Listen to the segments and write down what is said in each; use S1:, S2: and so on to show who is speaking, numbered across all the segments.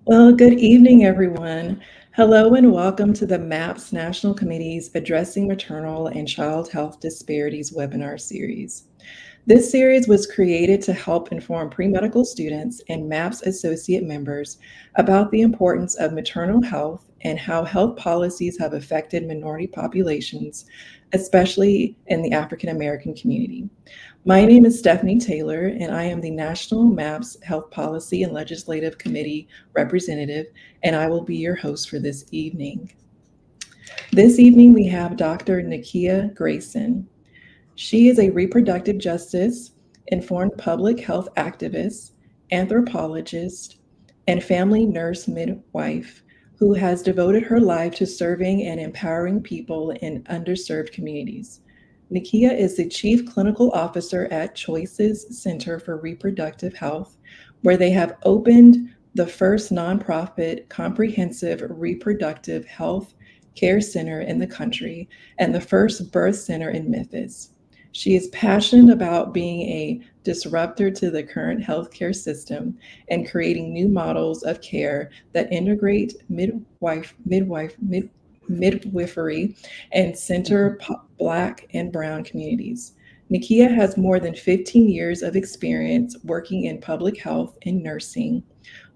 S1: Well, good evening, everyone. Hello and welcome to the MAPS National Committee's Addressing Maternal and Child Health Disparities webinar series. This series was created to help inform pre-medical students and MAPS associate members about the importance of maternal health and how health policies have affected minority populations, especially in the African American community. My name is Stephanie Taylor, and I am the National MAPS Health Policy and Legislative Committee representative, and I will be your host for this evening. This evening, we have Dr. Nikia Grayson. She is a reproductive justice, informed public health activist, anthropologist, and family nurse midwife who has devoted her life to serving and empowering people in underserved communities. Nikia is the Chief Clinical Officer at Choices Center for Reproductive Health, where they have opened the first nonprofit comprehensive reproductive health care center in the country and the first birth center in Memphis. She is passionate about being a disruptor to the current healthcare system and creating new models of care that integrate midwifery and center Black and Brown communities. Nikia has more than 15 years of experience working in public health and nursing,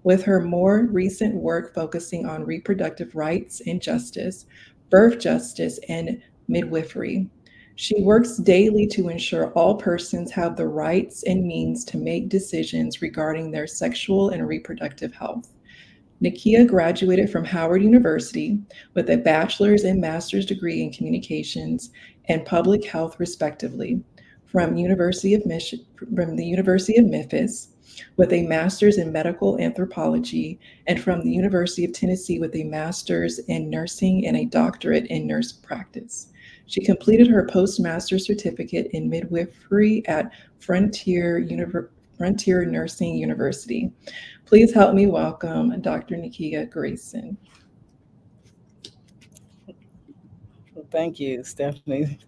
S1: with her more recent work focusing on reproductive rights and justice, birth justice, and midwifery. She works daily to ensure all persons have the rights and means to make decisions regarding their sexual and reproductive health. Nikia graduated from Howard University with a bachelor's and master's degree in communications and public health, respectively, from from the University of Memphis with a master's in medical anthropology, and from the University of Tennessee with a master's in nursing and a doctorate in nurse practice. She completed her postmaster's certificate in midwifery at Frontier Nursing University. Please help me welcome Dr. Nikia Grayson.
S2: Well, thank you, Stephanie.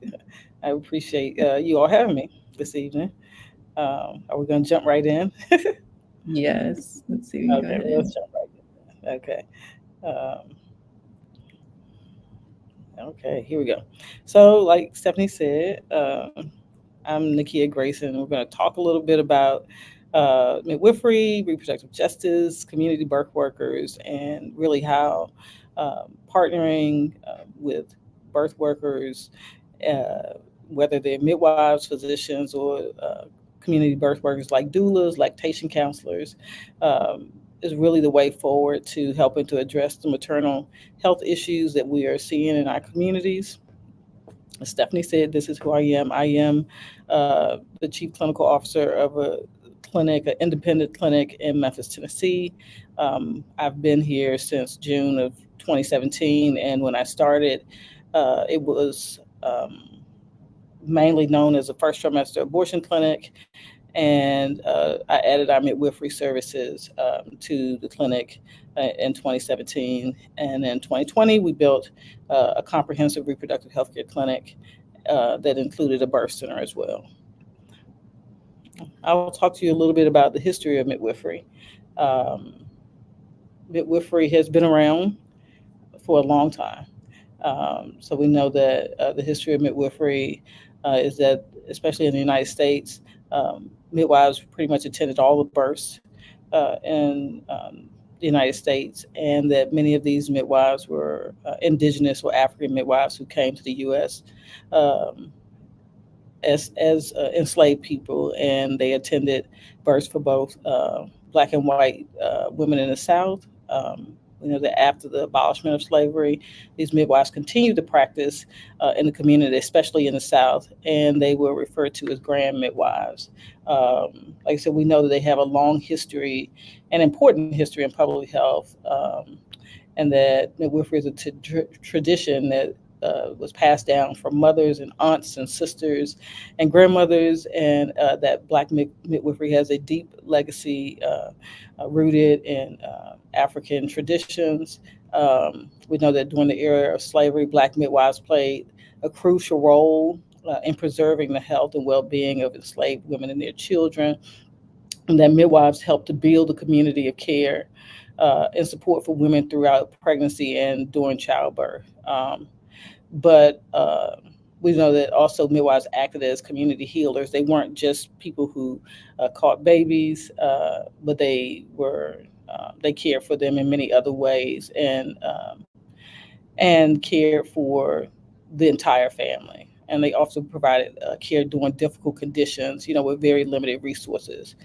S2: I appreciate you all having me this evening. Are we going to jump right in?
S1: Yes, let's see, we can go
S2: Okay,
S1: ahead
S2: well, let's
S1: and.
S2: jump right in. Okay. Um, okay, here we go. So, like Stephanie said, I'm Nikia Grayson. We're going to talk a little bit about midwifery, reproductive justice, community birth workers, and really how partnering with birth workers, uh, whether they're midwives, physicians, or community birth workers like doulas, lactation counselors, is really the way forward to helping to address the maternal health issues that we are seeing in our communities. As Stephanie said, this is who I am. I am the chief clinical officer of a clinic, an independent clinic in Memphis, Tennessee. I've been here since June of 2017, and when I started, it was mainly known as a first trimester abortion clinic, and I added our midwifery services to the clinic in 2017. And in 2020, we built a comprehensive reproductive healthcare clinic that included a birth center as well. I will talk to you a little bit about the history of midwifery. Um, Midwifery has been around for a long time. So we know that the history of midwifery is that, especially in the United States, midwives pretty much attended all the births in the United States, and that many of these midwives were indigenous or African midwives who came to the U.S. Um, as enslaved people, and they attended births for both black and white women in the South. We know that after the abolishment of slavery, these midwives continued to practice in the community, especially in the South, and they were referred to as grand midwives. Like I said, we know that they have a long history, an important history in public health, and that midwifery is a tradition that was passed down from mothers and aunts and sisters and grandmothers, and that Black midwifery has a deep legacy rooted in African traditions. We know that during the era of slavery, Black midwives played a crucial role in preserving the health and well-being of enslaved women and their children, and that midwives helped to build a community of care and support for women throughout pregnancy and during childbirth. But we know that also midwives acted as community healers. They weren't just people who caught babies, but they cared for them in many other ways, and cared for the entire family. And they also provided care during difficult conditions, with very limited resources.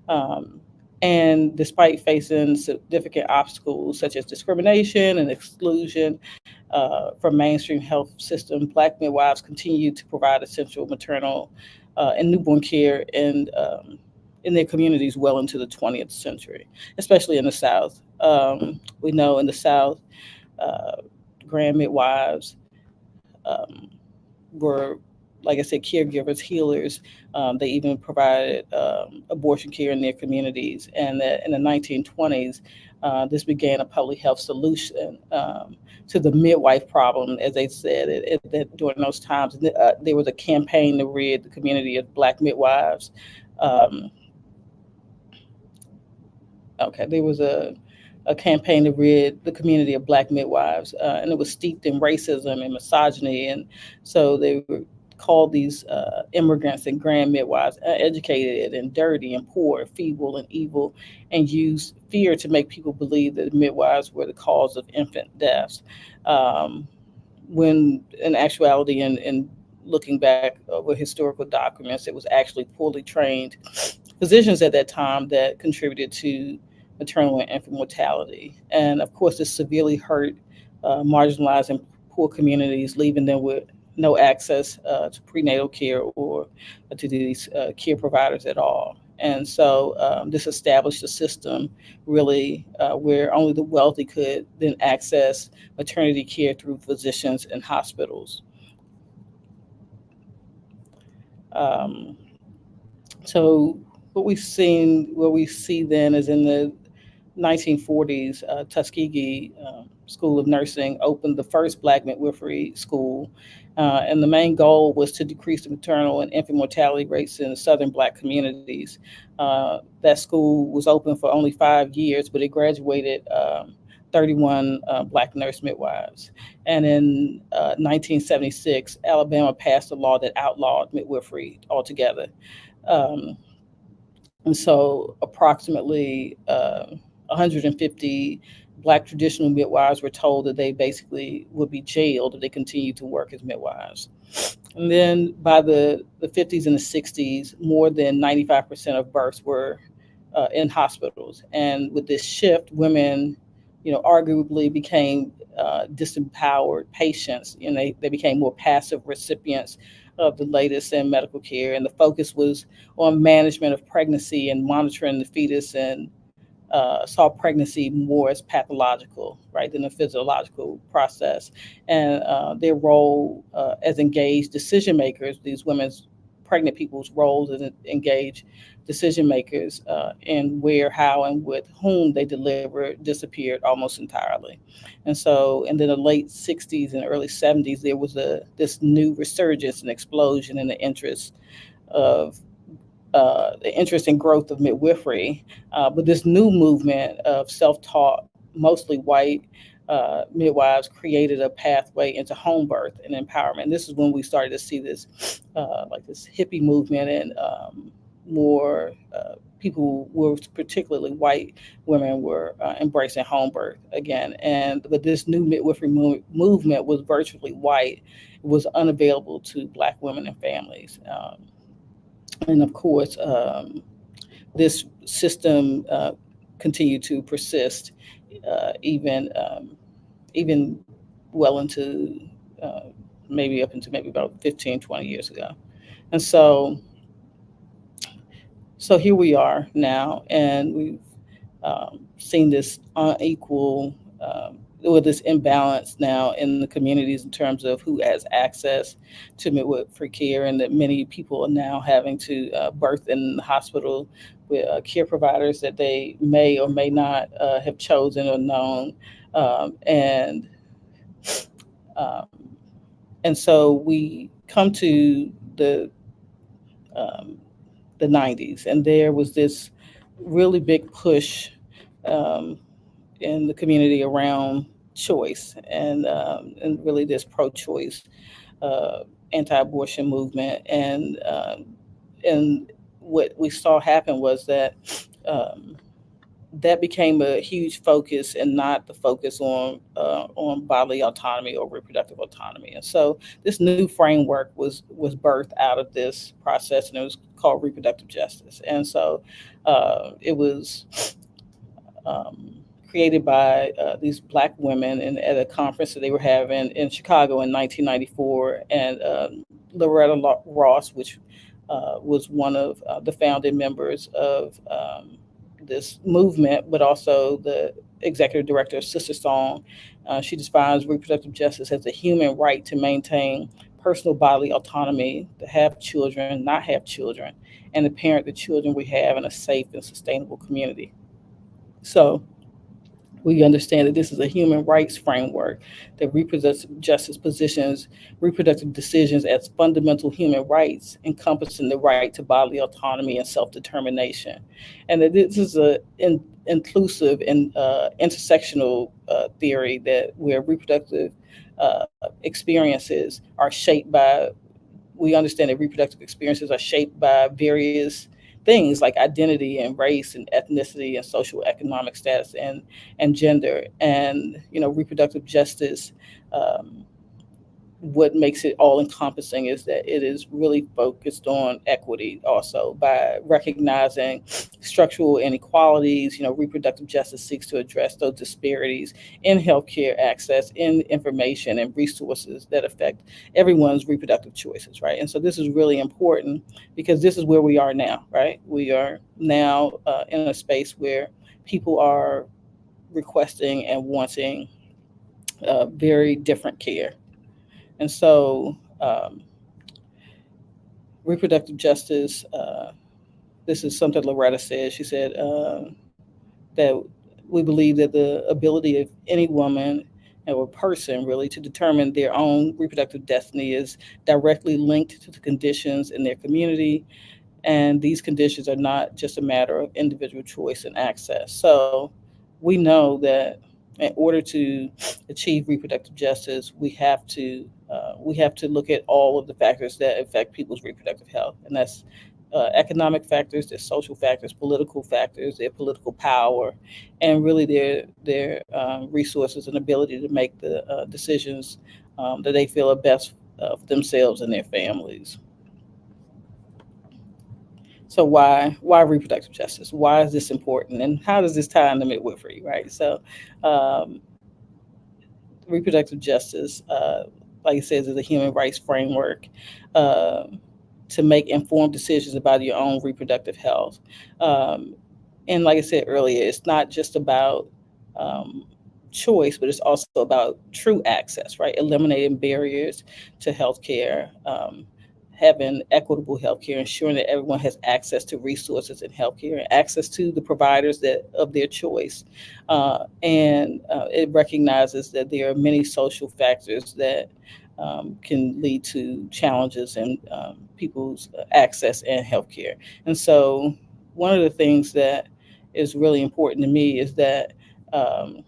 S2: Um, and despite facing significant obstacles such as discrimination and exclusion from mainstream health system, Black midwives continue to provide essential maternal and newborn care in their communities well into the 20th century, especially in the South. We know in the South, uh, grand midwives um, were, like I said, caregivers, healers. They even provided abortion care in their communities. And that in the 1920s, this began a public health solution to the midwife problem, as they said during those times. There was a campaign to rid the community of Black midwives. Um, Okay, there was a campaign to rid the community of Black midwives, and it was steeped in racism and misogyny. And so they were called these immigrants and grand midwives, educated and dirty and poor, feeble and evil, and used fear to make people believe that midwives were the cause of infant deaths. Um, when in actuality, and looking back over historical documents, it was actually poorly trained physicians at that time that contributed to maternal and infant mortality. And of course, this severely hurt marginalized and poor communities, leaving them with no access to prenatal care or to these care providers at all. And so this established a system really where only the wealthy could then access maternity care through physicians and hospitals. Um, so what we see then is in the 1940s, Tuskegee School of Nursing opened the first Black midwifery school, and the main goal was to decrease the maternal and infant mortality rates in Southern Black communities. That school was open for only 5 years, but it graduated 31 Black nurse midwives. And in 1976, Alabama passed a law that outlawed midwifery altogether. Um, and so approximately 150 Black traditional midwives were told that they basically would be jailed if they continued to work as midwives. And then by the 50s and the 60s, more than 95% of births were in hospitals. And with this shift, women, arguably became disempowered patients. They became more passive recipients of the latest in medical care. And the focus was on management of pregnancy and monitoring the fetus, and saw pregnancy more as pathological, right, than a physiological process. And their role as engaged decision makers, these women's pregnant people's roles as engaged decision makers in where, how, and with whom they delivered disappeared almost entirely. And so, in the late 60s and early 70s, there was this new resurgence and explosion in of the interest and growth of midwifery, but this new movement of self-taught, mostly white midwives created a pathway into home birth and empowerment. And this is when we started to see this, like this hippie movement, and more people were, particularly white women, were embracing home birth again. And but this new midwifery movement was virtually white. It was unavailable to Black women and families. And of course, this system continued to persist even well into uh, maybe up into maybe about 15, 20 years ago. And so here we are now, and we've seen this unequal, or this imbalance now in the communities in terms of who has access to midwifery care, and that many people are now having to birth in the hospital with care providers that they may or may not have chosen or known. Um, and um, and so we come to um, the 90s, and there was this really big push um, in the community around choice and really this pro-choice uh, anti-abortion movement. And what we saw happen was that um, that became a huge focus and not the focus on bodily autonomy or reproductive autonomy. And so this new framework was birthed out of this process, and it was called reproductive justice. And so it was created by these black women at a conference that they were having in Chicago in 1994. And Loretta Ross, which was one of the founding members of this movement, but also the executive director of Sister Song. She defines reproductive justice as a human right to maintain personal bodily autonomy, to have children, not have children, and to parent the children we have in a safe and sustainable community. So we understand that this is a human rights framework that reproductive justice positions reproductive decisions as fundamental human rights, encompassing the right to bodily autonomy and self-determination, and that this is inclusive and intersectional theory that where reproductive experiences are shaped by we understand that reproductive experiences are shaped by various things like identity and race and ethnicity and social economic status and gender. And reproductive justice, um, what makes it all encompassing is that it is really focused on equity also by recognizing structural inequalities. Reproductive justice seeks to address those disparities in healthcare access, in information and resources that affect everyone's reproductive choices, right? And so this is really important because this is where we are now, right? We are now in a space where people are requesting and wanting very different care. And so, reproductive justice, this is something Loretta said. She said that we believe that the ability of any woman or person really to determine their own reproductive destiny is directly linked to the conditions in their community. And these conditions are not just a matter of individual choice and access. So we know that in order to achieve reproductive justice, we have to look at all of the factors that affect people's reproductive health, and that's economic factors, their social factors, political factors, their political power, and really their resources and ability to make the decisions that they feel are best for themselves and their families. So why reproductive justice? Why is this important, and how does this tie into midwifery? Right. So um, reproductive justice, like it says, is a human rights framework uh, to make informed decisions about your own reproductive health. Um, and like I said earlier, it's not just about um, choice, but it's also about true access, right? Eliminating barriers to healthcare, having equitable healthcare, ensuring that everyone has access to resources in healthcare and access to the providers that of their choice. And it recognizes that there are many social factors that can lead to challenges in people's access and healthcare. And so, one of the things that is really important to me is that um,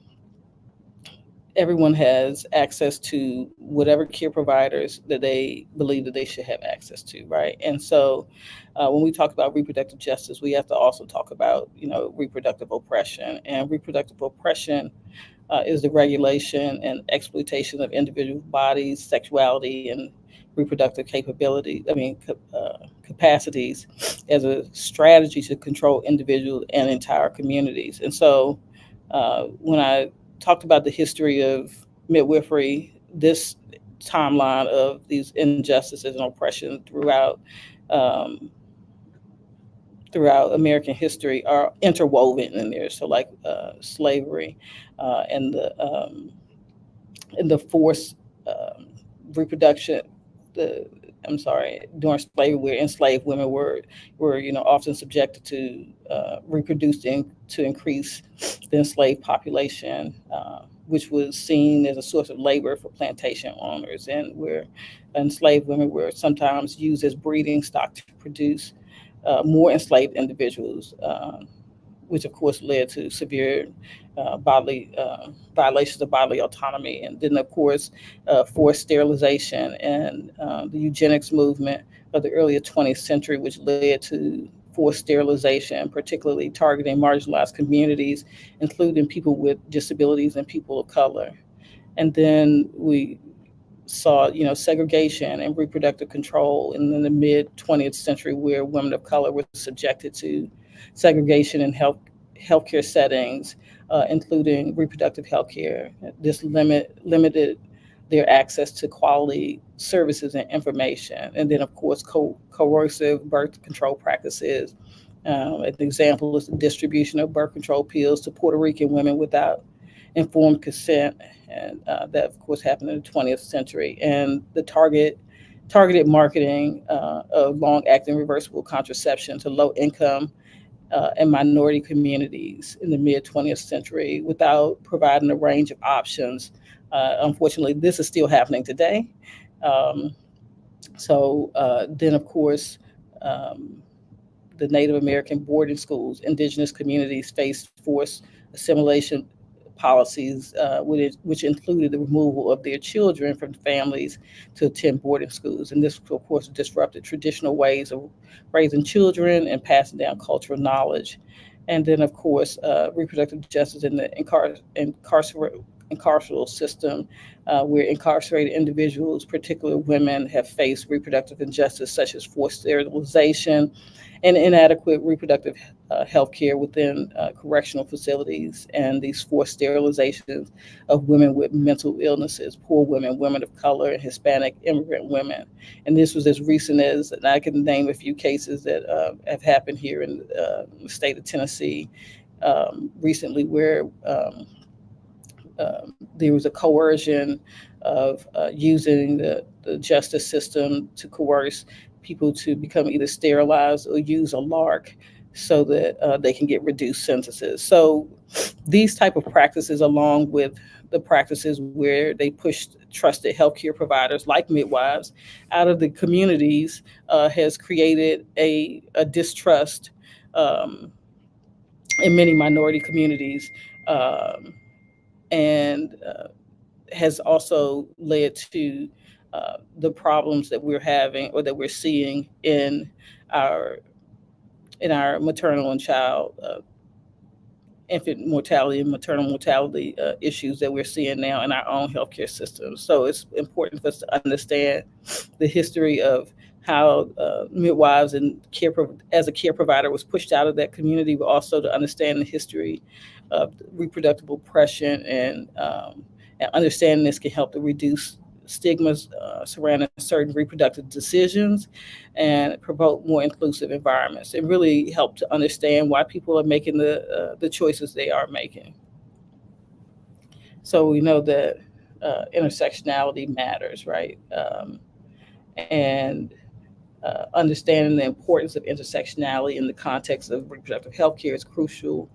S2: everyone has access to whatever care providers that they believe that they should have access to, right? And so, when we talk about reproductive justice, we have to also talk about, reproductive oppression. And reproductive oppression is the regulation and exploitation of individual bodies, sexuality, and reproductive capability. I mean, capacities as a strategy to control individuals and entire communities. And so, when I talked about the history of midwifery, this timeline of these injustices and oppression um, throughout American history are interwoven in there. So, like slavery and the forced reproduction. The I'm sorry, during slavery, where enslaved women were often subjected to reproducing to increase the enslaved population, which was seen as a source of labor for plantation owners, and where enslaved women were sometimes used as breeding stock to produce more enslaved individuals. which of course led to severe bodily violations of bodily autonomy. And then, of course, forced sterilization and the eugenics movement of the early 20th century, which led to forced sterilization, particularly targeting marginalized communities, including people with disabilities and people of color. And then we saw, segregation and reproductive control in the mid 20th century, where women of color were subjected to segregation in healthcare settings, including reproductive healthcare. This limited their access to quality services and information. And then, of course, coercive birth control practices. An example is the distribution of birth control pills to Puerto Rican women without informed consent, and that of course happened in the 20th century. And the targeted marketing of long-acting reversible contraception to low-income and minority communities in the mid 20th century without providing a range of options. Unfortunately, this is still happening today. Um, then, of course, um, the Native American boarding schools, indigenous communities faced forced assimilation policies, which included the removal of their children from families to attend boarding schools. And this, of course, disrupted traditional ways of raising children and passing down cultural knowledge. And then, of course, reproductive justice in the carceral system, where incarcerated individuals, particularly women, have faced reproductive injustice such as forced sterilization and inadequate reproductive health care within correctional facilities, and these forced sterilizations of women with mental illnesses, poor women, women of color, and Hispanic immigrant women. And this was as recent as, and I can name a few cases that have happened here in the state of Tennessee recently, where there was a coercion of using the justice system to coerce people to become either sterilized or use a LARC so that they can get reduced sentences. So these type of practices, along with the practices where they pushed trusted healthcare providers like midwives out of the communities, has created a distrust um, in many minority communities, and has also led to the problems that we're having or that we're seeing our in our maternal and child infant mortality and maternal mortality issues that we're seeing now in our own healthcare system. So it's important for us to understand the history of how midwives and as a care provider was pushed out of that community, but also to understand the history of reproductive oppression, and understanding this can help to reduce stigmas surrounding certain reproductive decisions and promote more inclusive environments, and really help to understand why people are making the choices they are making. So we know that intersectionality matters, right? And understanding the importance of intersectionality in the context of reproductive health care is crucial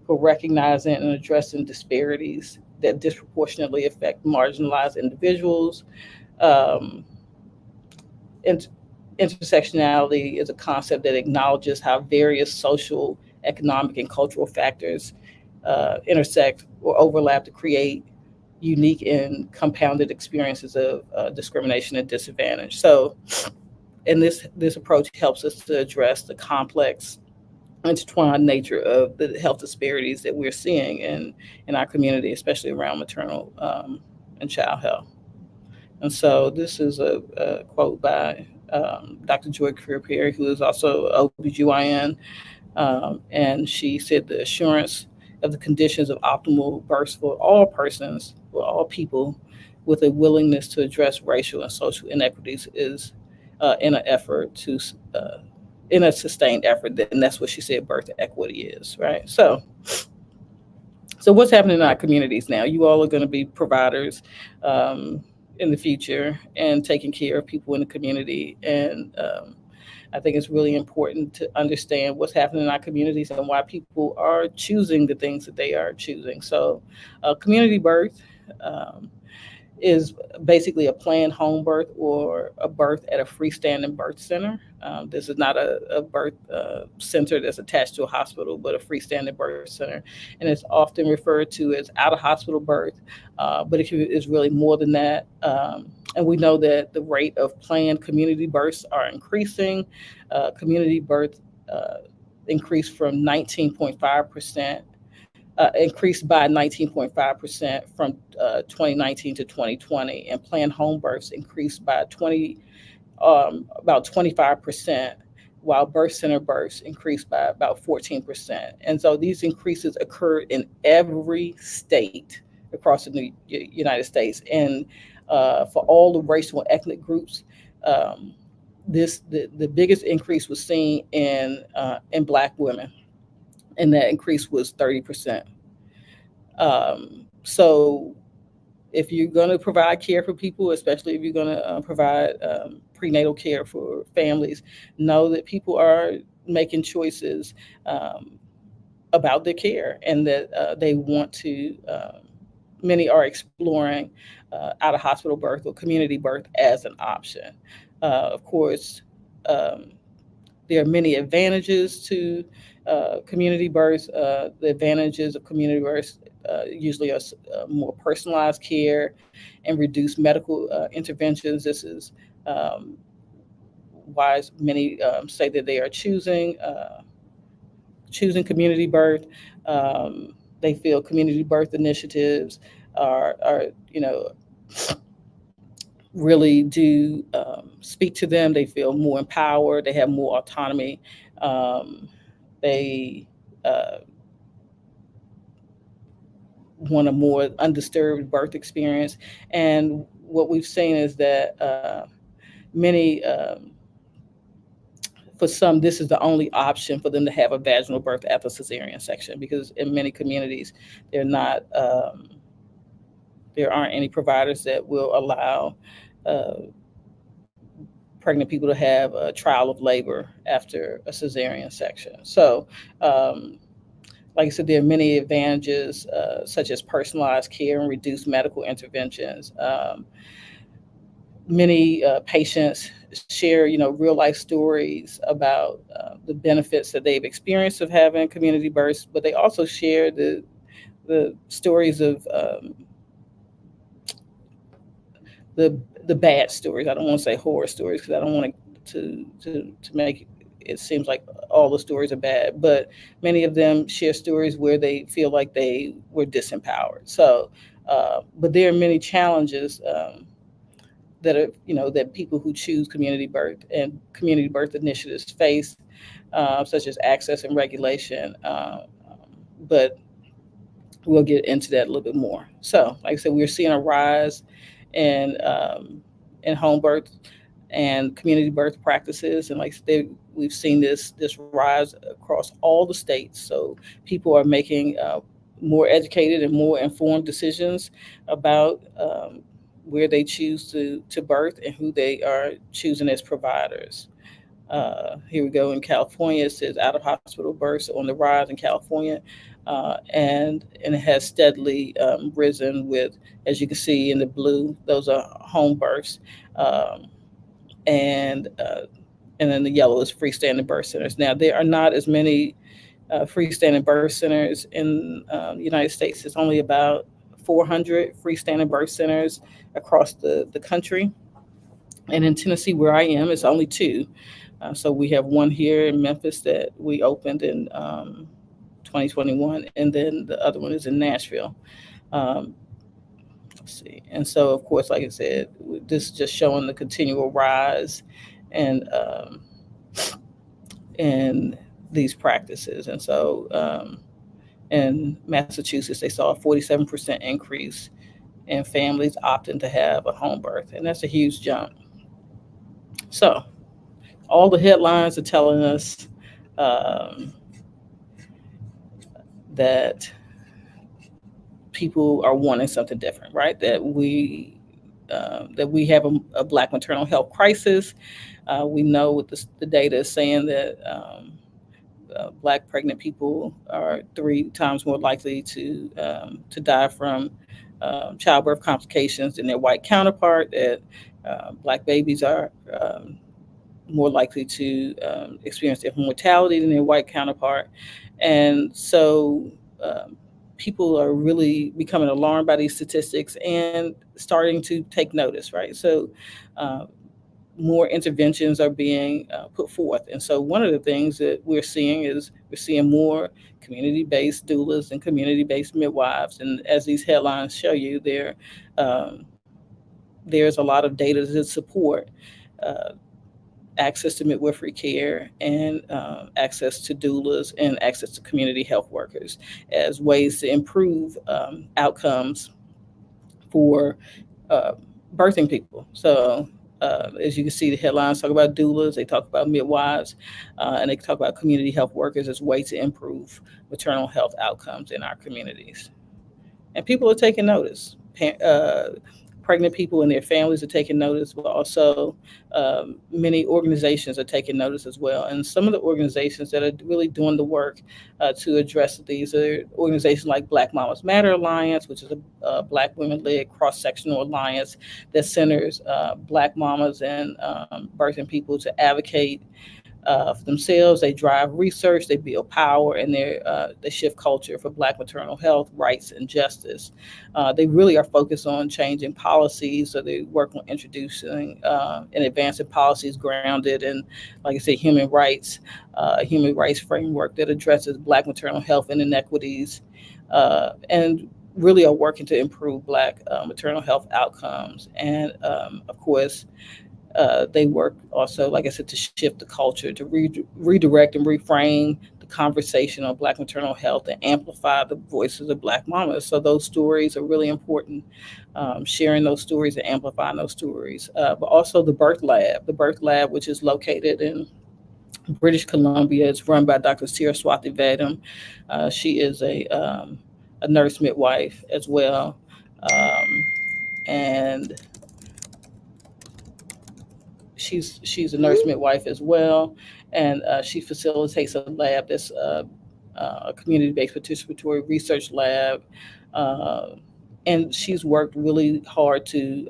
S2: for recognizing and addressing disparities that disproportionately affect marginalized individuals. Um, int- Intersectionality is a concept that acknowledges how various social, economic, and cultural factors intersect or overlap to create unique and compounded experiences of discrimination and disadvantage. So, and this approach helps us to address the complex, intertwined nature of the health disparities that we're seeing in our community, especially around maternal and child health. And so this is a quote by Dr. Joy Career, who is also OBGYN, and she said the assurance of the conditions of optimal births for all persons, for all people, with a willingness to address racial and social inequities is in an effort to in a sustained effort. And that's what she said birth equity is, right? So what's happening in our communities now? You all are going to be providers in the future and taking care of people in the community. And I think it's really important to understand what's happening in our communities and why people are choosing the things that they are choosing. So community birth is basically a planned home birth or a birth at a freestanding birth center. This is not a birth center that's attached to a hospital, but a freestanding birth center. And it's often referred to as out of hospital birth, but it's really more than that. And we know that the rate of planned community births are increasing. Community birth increased from 19.5%, increased by 19.5% from 2019 to 2020, and planned home births increased by about 25%, while birth center births increased by about 14%. And so these increases occurred in every state across the United States, and for all the racial and ethnic groups. The biggest increase was seen in Black women, and that increase was 30%. So if you're going to provide care for people, especially if you're going to provide prenatal care for families, know that people are making choices about their care, and that they want to. Many are exploring out of hospital birth or community birth as an option. Of course, um, there are many advantages to community births. The advantages of community births usually are more personalized care and reduced medical interventions. This is um, why many say that they are choosing community birth. They feel community birth initiatives are really do speak to them. They feel more empowered. They have more autonomy. Um, they uh, want a more undisturbed birth experience. And what we've seen is that many, for some, this is the only option for them to have a vaginal birth at the cesarean section, because in many communities, they're not. There aren't any providers that will allow uh, pregnant people to have a trial of labor after a cesarean section. So, um, like I said, there are many advantages, such as personalized care and reduced medical interventions. Many patients share, real life stories about the benefits that they've experienced of having community births, but they also share the stories of the bad stories. I don't want to say horror stories, because I don't want to make it seems like all the stories are bad, but many of them share stories where they feel like they were disempowered. So, but there are many challenges that are that people who choose community birth and community birth initiatives face, such as access and regulation. But we'll get into that a little bit more. So, like I said, we're seeing a rise in home birth and community birth practices, and like we've seen this rise across all the states. So people are making more educated and more informed decisions about where they choose to birth and who they are choosing as providers. Here we go. In California, it says out of hospital births on the rise in California, and it has steadily risen with, as you can see in the blue, those are home births, um, and uh, and then the yellow is freestanding birth centers. Now there are not as many freestanding birth centers in the United States. There's only about 400 freestanding birth centers across the country. And in Tennessee, where I am, it's only two. So we have one here in Memphis that we opened in 2021, and then the other one is in Nashville. Um, let's see. And so, of course, like I said, this is just showing the continual rise and in these practices. And so, in Massachusetts, they saw a 47% increase in families opting to have a home birth, and that's a huge jump. So, all the headlines are telling us um, that people are wanting something different, right? That we have a Black maternal health crisis. We know what the data is saying that Black pregnant people are 3 times more likely to die from childbirth complications than their white counterpart, that Black babies are more likely to experience infant mortality than their white counterpart. And so um, people are really becoming alarmed by these statistics and starting to take notice, right? So uh, more interventions are being put forth. And so one of the things that we're seeing is we're seeing more community-based doulas and community-based midwives. And as these headlines show you, um, there's a lot of data to support uh, access to midwifery care and access to doulas and access to community health workers as ways to improve outcomes for uh, birthing people. So, as you can see, the headlines talk about doulas, they talk about midwives, and they talk about community health workers as a way to improve maternal health outcomes in our communities. And people are taking notice. Pregnant people and their families are taking notice, but also many organizations are taking notice as well. And some of the organizations that are really doing the work to address these are organizations like Black Mamas Matter Alliance, which is a Black women-led cross-sectional alliance that centers Black mamas and birthing people to advocate for themselves. They drive research, they build power, and they shift culture for Black maternal health, rights, and justice. They really are focused on changing policies, so they work on introducing and advancing policies grounded in, like I said, human rights framework that addresses Black maternal health and inequities, and really are working to improve Black maternal health outcomes. And of course, they work also, like I said, to shift the culture, to redirect and reframe the conversation on Black maternal health and amplify the voices of Black mamas. So those stories are really important, sharing those stories and amplifying those stories. But also the Birth Lab, which is located in British Columbia. It's run by Dr. Sira Swati Vedam. She is a nurse midwife as well. Um, and she's a nurse midwife as well, and she facilitates a lab that's a community-based participatory research lab, uh, and she's worked really hard to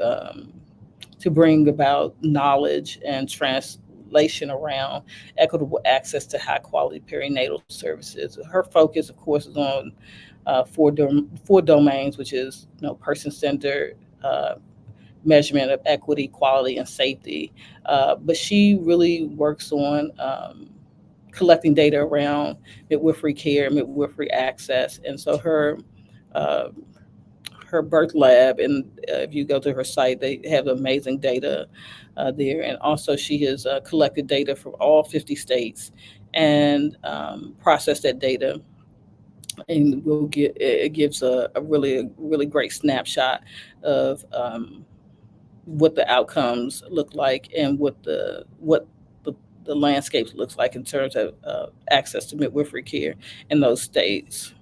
S2: bring about knowledge and translation around equitable access to high quality perinatal services. Her focus, of course, is on four domains, which is person centered. Measurement of equity, quality, and safety. But she really works on collecting data around midwifery care, midwifery access, and so uh, her birth lab, and if you go to her site, they have amazing data there. And also, she has collected data from all 50 states and processed that data, and it gives a really great snapshot of what the outcomes look like and what the landscape looks like in terms of access to midwifery care in those states.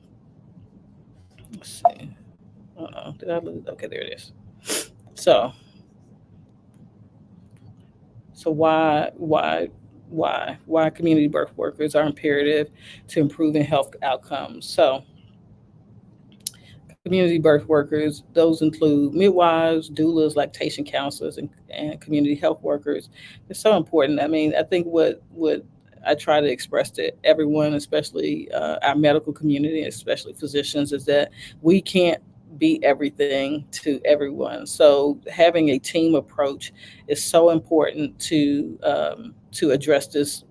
S2: Let's see. Did I lose? Okay, there it is. So, so why community birth workers are imperative to improving health outcomes? So, community birth workers, those include midwives, doulas, lactation counselors, and community health workers. It's so important. I mean, I think what I try to express to everyone, especially our medical community, especially physicians, is that we can't be everything to everyone. So having a team approach is so important to address this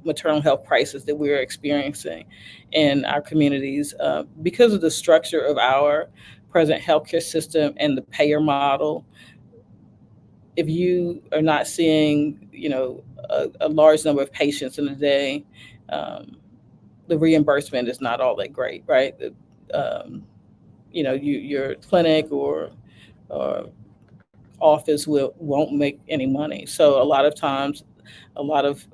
S2: maternal health crisis that we're experiencing in our communities because of the structure of our present healthcare system and the payer model. If you are not seeing, a large number of patients in a day, um, the reimbursement is not all that great, right? Um, your clinic or office won't make any money. So a lot of times, a lot of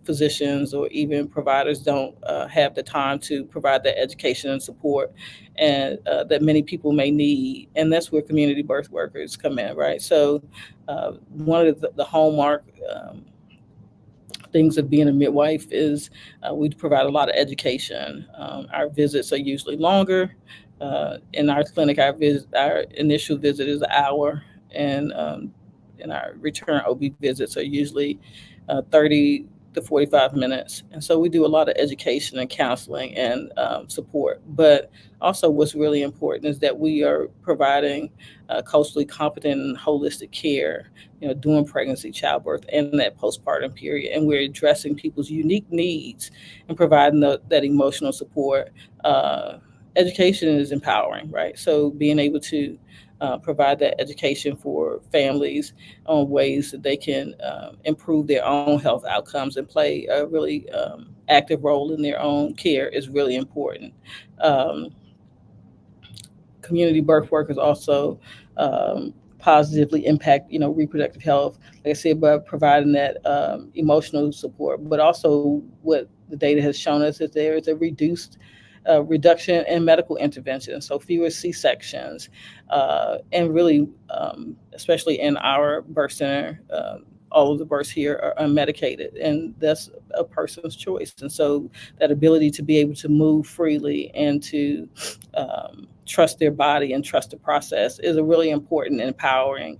S2: physicians or even providers don't have the time to provide that education and support, and that many people may need. And that's where community birth workers come in, right? So one of the hallmark things of being a midwife is we provide a lot of education. Our visits are usually longer. In our clinic, our initial visit is an hour, and our return OB visits are usually 30 to 45 minutes. And so we do a lot of education and counseling and support. But also, what's really important is that we are providing culturally competent and holistic care, during pregnancy, childbirth, and that postpartum period. And we're addressing people's unique needs and providing that emotional support. Education is empowering, right? So being able to provide that education for families on ways that they can improve their own health outcomes and play a really active role in their own care is really important. Um, Community birth workers also positively impact reproductive health, like I said, by providing that emotional support, but also what the data has shown us is there is a reduction in medical intervention, so fewer C-sections, and really, especially in our birth center, all of the births here are unmedicated, and that's a person's choice. And so that ability to be able to move freely and to trust their body and trust the process is a really important and empowering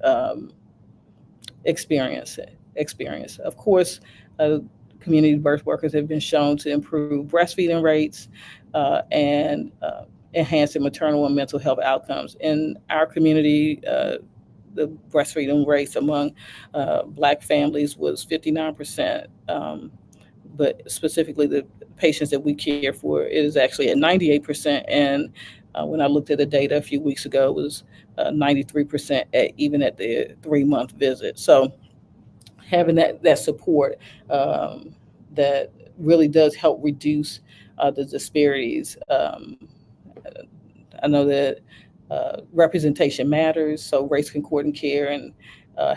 S2: experience. Experience. Of course, uh, community birth workers have been shown to improve breastfeeding rates and enhancing maternal and mental health outcomes in our community. The breastfeeding rates among Black families was 59%. But specifically, the patients that we care for, it is actually at 98%. And when I looked at the data a few weeks ago, it was 93% even at the 3-month visit. So having that support that really does help reduce the disparities. I know that representation matters, so race concordant care and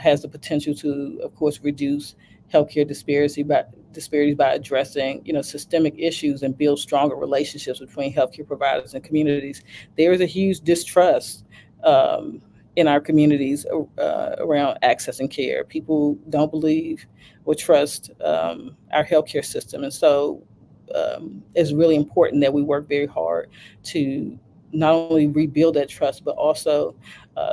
S2: has the potential to, of course, reduce healthcare disparities by addressing systemic issues and build stronger relationships between healthcare providers and communities. There is a huge distrust um, in our communities around accessing care. People don't believe or trust our healthcare system, and so it's really important that we work very hard to not only rebuild that trust, but also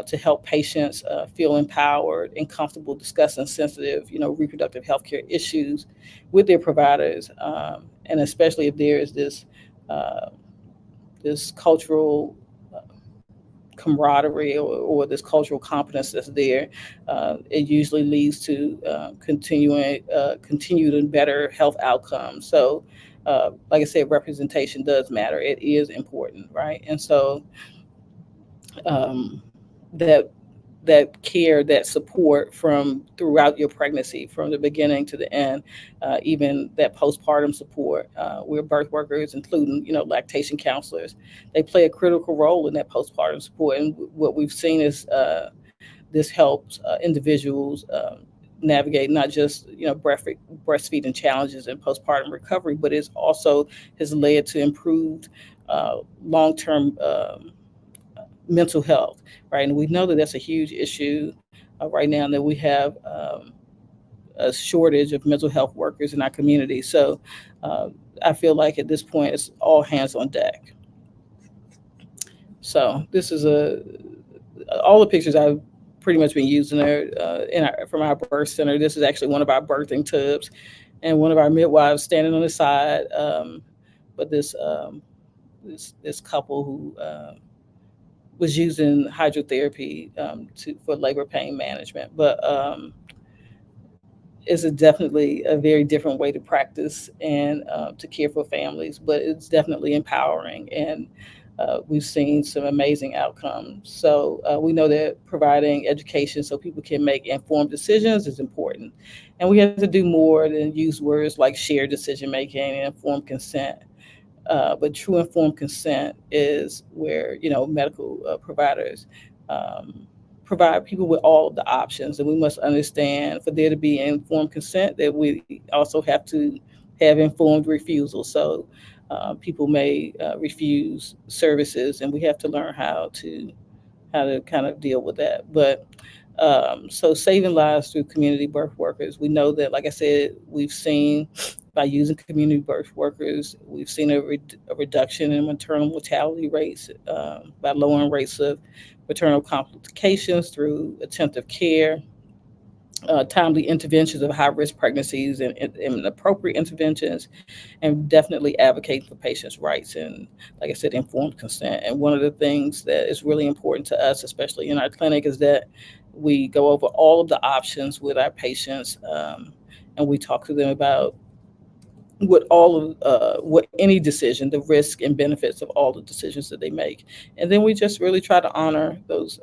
S2: to help patients feel empowered and comfortable discussing sensitive, reproductive healthcare issues with their providers, and especially if there is uh, this cultural camaraderie or this cultural competence that's there. It usually leads to continued and better health outcomes. So, like I said, representation does matter. It is important, right? And so um, that that care, that support from throughout your pregnancy, from the beginning to the end, even that postpartum support, where birth workers, including lactation counselors, they play a critical role in that postpartum support. And what we've seen is this helps individuals navigate not just breastfeeding challenges and postpartum recovery, but it's also has led to improved long-term mental health, right? And we know that that's a huge issue right now, that we have a shortage of mental health workers in our community. So uh, I feel like at this point it's all hands on deck. So this is a all the pictures I've pretty much been using there from our birth center. This is actually one of our birthing tubs, and one of our midwives standing on the side. But this couple who was using hydrotherapy for labor pain management. But it's definitely a very different way to practice and to care for families, but it's definitely empowering. And we've seen some amazing outcomes. So we know that providing education so people can make informed decisions is important. And we have to do more than use words like shared decision making and informed consent. But true informed consent is where medical providers um, provide people with all of the options, and we must understand for there to be informed consent that we also have to have informed refusal. So people may refuse services, and we have to learn how to kind of deal with that. But so saving lives through community birth workers, we know that, like I said, we've seen By using community birth workers, we've seen a reduction in maternal mortality rates by lowering rates of maternal complications through attentive care, timely interventions of high risk pregnancies, and appropriate interventions, and definitely advocate for patients' rights and, like I said, informed consent. And one of the things that is really important to us, especially in our clinic, is that we go over all of the options with our patients, and we talk to them about what any decision, the risk and benefits of all the decisions that they make, and then we just really try to honor those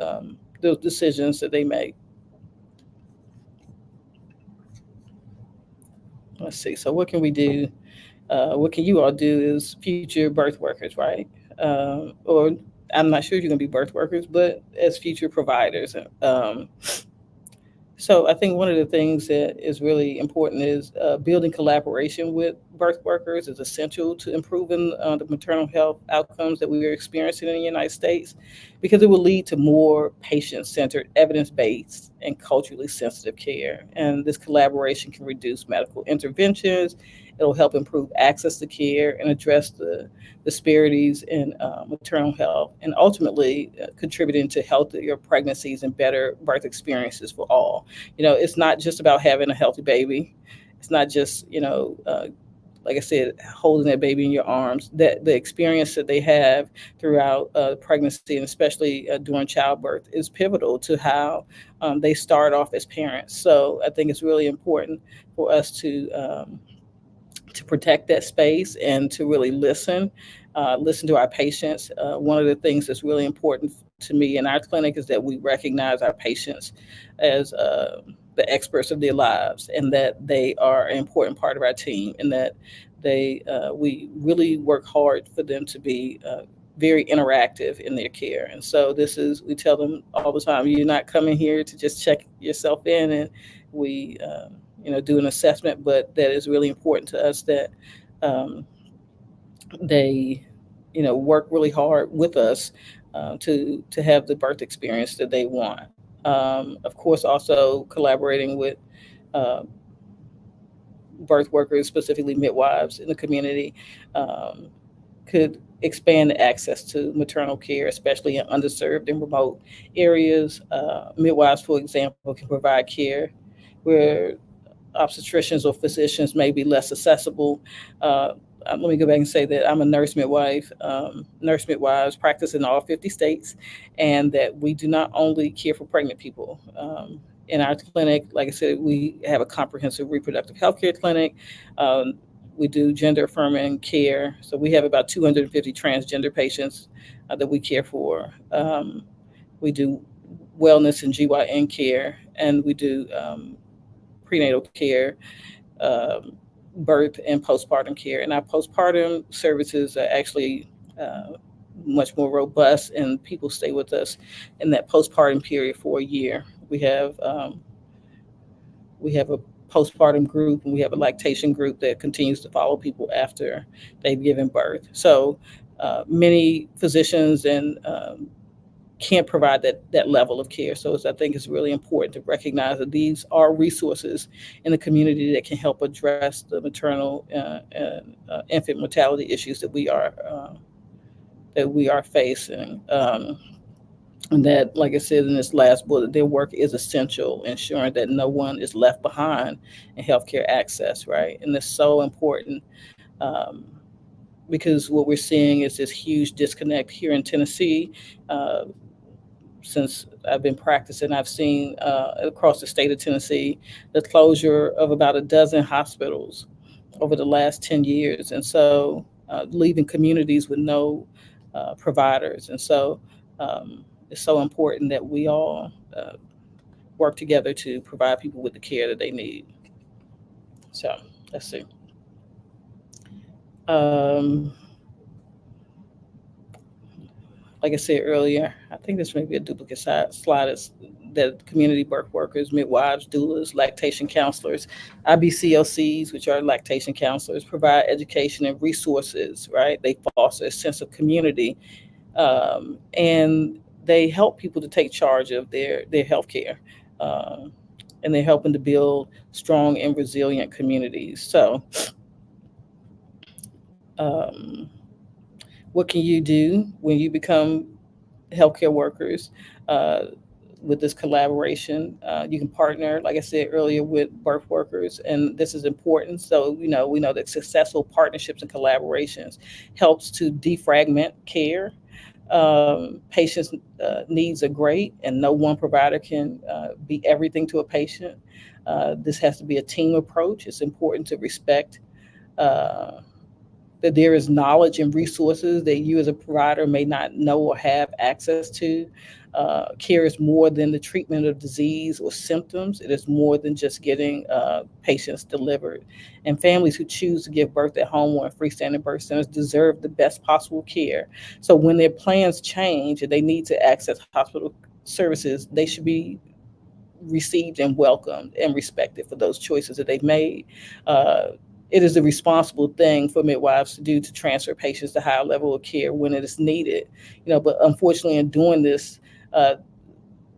S2: decisions that they make. Let's see. So what can we do? What can you all do as future birth workers, right? Or I'm not sure if you're going to be birth workers, but as future providers. So I think one of the things that is really important is building collaboration with birth workers is essential to improving the maternal health outcomes that we are experiencing in the United States, because it will lead to more patient-centered, evidence-based, and culturally sensitive care. And this collaboration can reduce medical interventions. It'll help improve access to care and address the disparities in maternal health, and ultimately contributing to healthier pregnancies and better birth experiences for all. It's not just about having a healthy baby. It's not just, like I said, holding that baby in your arms. That the experience that they have throughout pregnancy, and especially during childbirth, is pivotal to how they start off as parents. So I think it's really important for us to protect that space and to really listen to our patients. One of the things that's really important to me in our clinic is that we recognize our patients as the experts of their lives, and that they are an important part of our team, and that we really work hard for them to be very interactive in their care. And so we tell them all the time, you're not coming here to just check yourself in, and we do an assessment, but that is really important to us that um, they work really hard with us to have the birth experience that they want. Of course, also collaborating with uh, birth workers, specifically midwives in the community, um, could expand access to maternal care, especially in underserved and remote areas. Midwives, for example, can provide care where obstetricians or physicians may be less accessible. Uh, Let me go back and say that I'm a nurse midwife. Nurse midwives practice in all 50 states, and that we do not only care for pregnant people. In our clinic, like I said, we have a comprehensive reproductive healthcare clinic. Um, we do gender affirming care. So we have about 250 transgender patients that we care for. We do wellness and GYN care, and we do prenatal care, um, birth and postpartum care. And our postpartum services are actually uh, much more robust, and people stay with us in that postpartum period for a year. We have a postpartum group, and we have a lactation group that continues to follow people after they've given birth. So many physicians and can't provide that level of care. So I think it's really important to recognize that these are resources in the community that can help address the maternal and infant mortality issues that we are facing. And that, like I said in this last bullet, their work is essential, ensuring that no one is left behind in healthcare access, right? And it's so important um, because what we're seeing is this huge disconnect here in Tennessee. Since I've been practicing, I've seen across the state of Tennessee the closure of about a dozen hospitals over the last 10 years. And so leaving communities with no providers. And so it's so important that we all work together to provide people with the care that they need. So let's see. Um, like I said earlier, I think this may be a duplicate slide. Is that community birth workers, midwives, doulas, lactation counselors, IBCLCs, which are lactation counselors, provide education and resources, right? They foster a sense of community, and they help people to take charge of their health care. Um, and they're helping to build strong and resilient communities. So Um, what can you do when you become healthcare workers uh, with this collaboration? You can partner, like I said earlier, with birth workers, and this is important. So, we know that successful partnerships and collaborations helps to defragment care. Patients' needs are great, and no one provider can be everything to a patient. This has to be a team approach. It's important to respect uh, that there is knowledge and resources that you as a provider may not know or have access to. Care is more than the treatment of disease or symptoms. It is more than just getting patients delivered. And families who choose to give birth at home or in freestanding birth centers deserve the best possible care. So when their plans change and they need to access hospital services, they should be received and welcomed and respected for those choices that they've made. Uh, it is a responsible thing for midwives to do to transfer patients to higher level of care when it is needed. But unfortunately, in doing this, uh,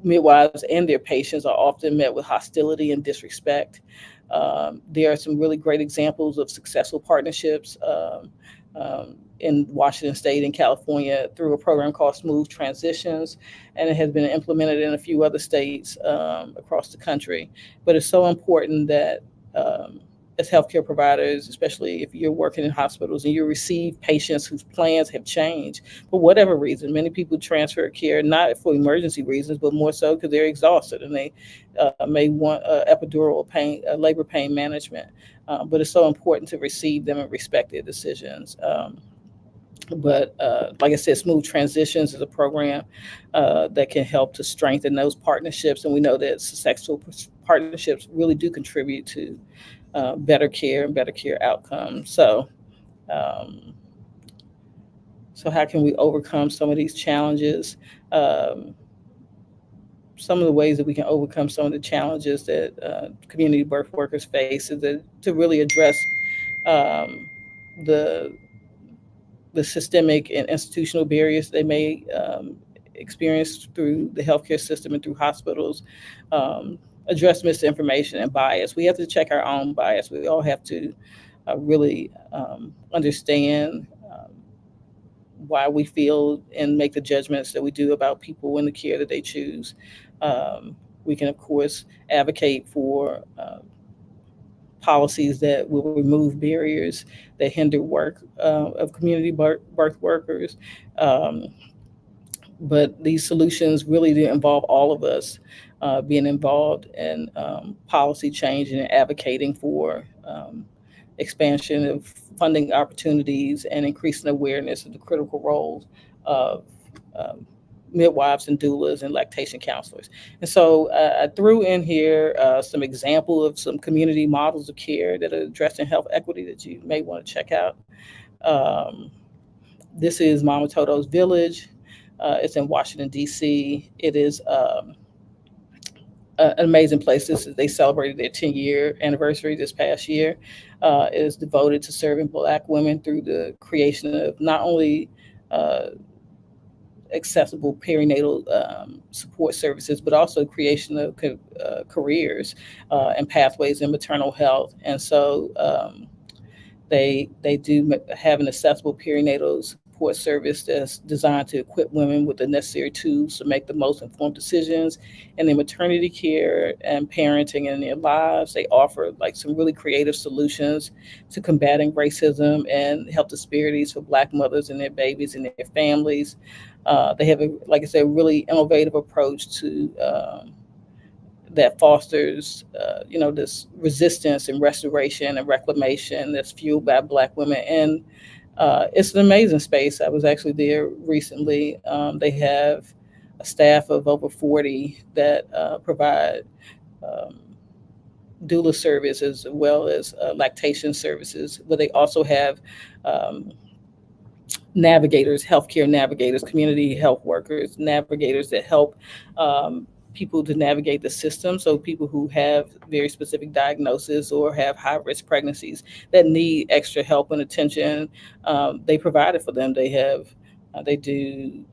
S2: midwives and their patients are often met with hostility and disrespect. There are some really great examples of successful partnerships in Washington State and California through a program called Smooth Transitions, and it has been implemented in a few other states across the country. But it's so important that as healthcare providers, especially if you're working in hospitals and you receive patients whose plans have changed for whatever reason. Many people transfer care not for emergency reasons, but more so because they're exhausted and they may want epidural pain, labor pain management. But it's so important to receive them and respect their decisions. But like I said, Smooth Transitions is a program that can help to strengthen those partnerships. And we know that successful partnerships really do contribute to better care and better care outcomes. Um, so how can we overcome some of these challenges? Um, some of the ways that we can overcome some of the challenges that community birth workers face is to really address um, the the systemic and institutional barriers they may experience through the healthcare system and through hospitals. Um, Address misinformation and bias. We have to check our own bias. We all have to really understand why we feel and make the judgments that we do about people and the care that they choose. We can, of course, advocate for policies that will remove barriers that hinder work of community birth workers. Um, but these solutions really do involve all of us being involved in policy change and advocating for expansion of funding opportunities and increasing awareness of the critical roles of um, midwives and doulas and lactation counselors. And so I threw in here some example of some community models of care that are addressing health equity that you may want to check out. Um, this is Mama Toto's Village. It's in Washington, D.C. It is an amazing place. They celebrated their 10-year anniversary this past year. It is devoted to serving Black women through the creation of not only uh, accessible perinatal support services, but also creation of careers and pathways in maternal health. And so they do have an accessible perinatal support service that's designed to equip women with the necessary tools to make the most informed decisions in their maternity care and parenting in their lives. They offer like some really creative solutions to combating racism and health disparities for Black mothers and their babies and their families. They have, like I said, a really innovative approach to that fosters, this resistance and restoration and reclamation that's fueled by Black women. And it's an amazing space. I was actually there recently. They have a staff of over 40 that provide um, doula service as well as lactation services, but they also have um, navigators, healthcare navigators, community health workers, navigators that help people to navigate the system. So people who have very specific diagnosis or have high risk pregnancies that need extra help and attention, they provide it for them. They do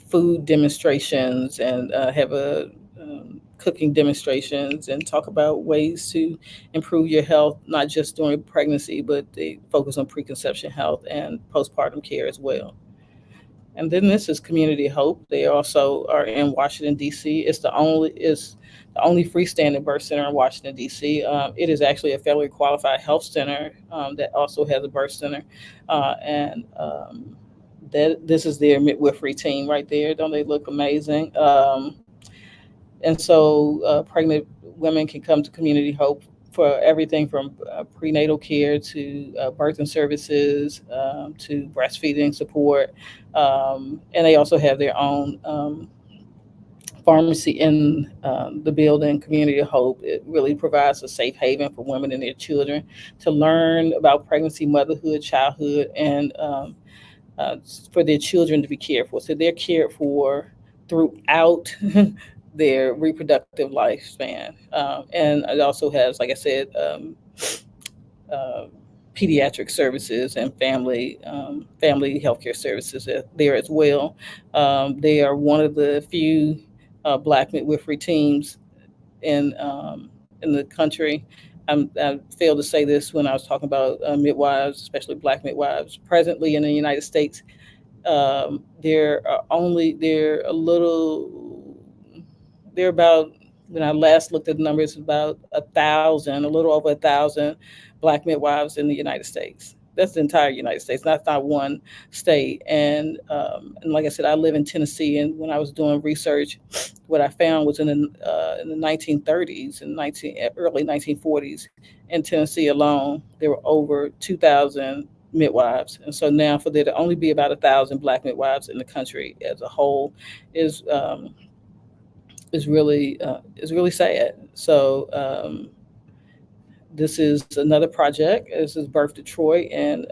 S2: food demonstrations and have a cooking demonstrations and talk about ways to improve your health, not just during pregnancy, but they focus on preconception health and postpartum care as well. And then this is Community Hope. They also are in Washington D.C. It's the only freestanding birth center in Washington D.C. It is actually a federally qualified health center that also has a birth center, and that this is their midwifery team right there. Don't they look amazing? And so pregnant women can come to Community Hope for everything from prenatal care to birthing services to breastfeeding support. And they also have their own pharmacy in the building. Community Hope, it really provides a safe haven for women and their children to learn about pregnancy, motherhood, childhood, and uh, for their children to be cared for. So they're cared for throughout their reproductive lifespan. And it also has, like I said, uh, pediatric services and family healthcare services there as well. They are one of the few Black midwifery teams in the country. I failed to say this when I was talking about midwives, especially Black midwives. Presently in the United States, they're a little, they're about, when I last looked at the numbers, about 1,000, a little over 1,000 Black midwives in the United States. That's the entire United States, not one state. And like I said, I live in Tennessee, and when I was doing research, what I found was in the 1930s and early 1940s in Tennessee alone, there were over 2,000 midwives. And so now for there to only be about 1,000 Black midwives in the country as a whole is um, is really sad. So this is another project. This is Birth Detroit, and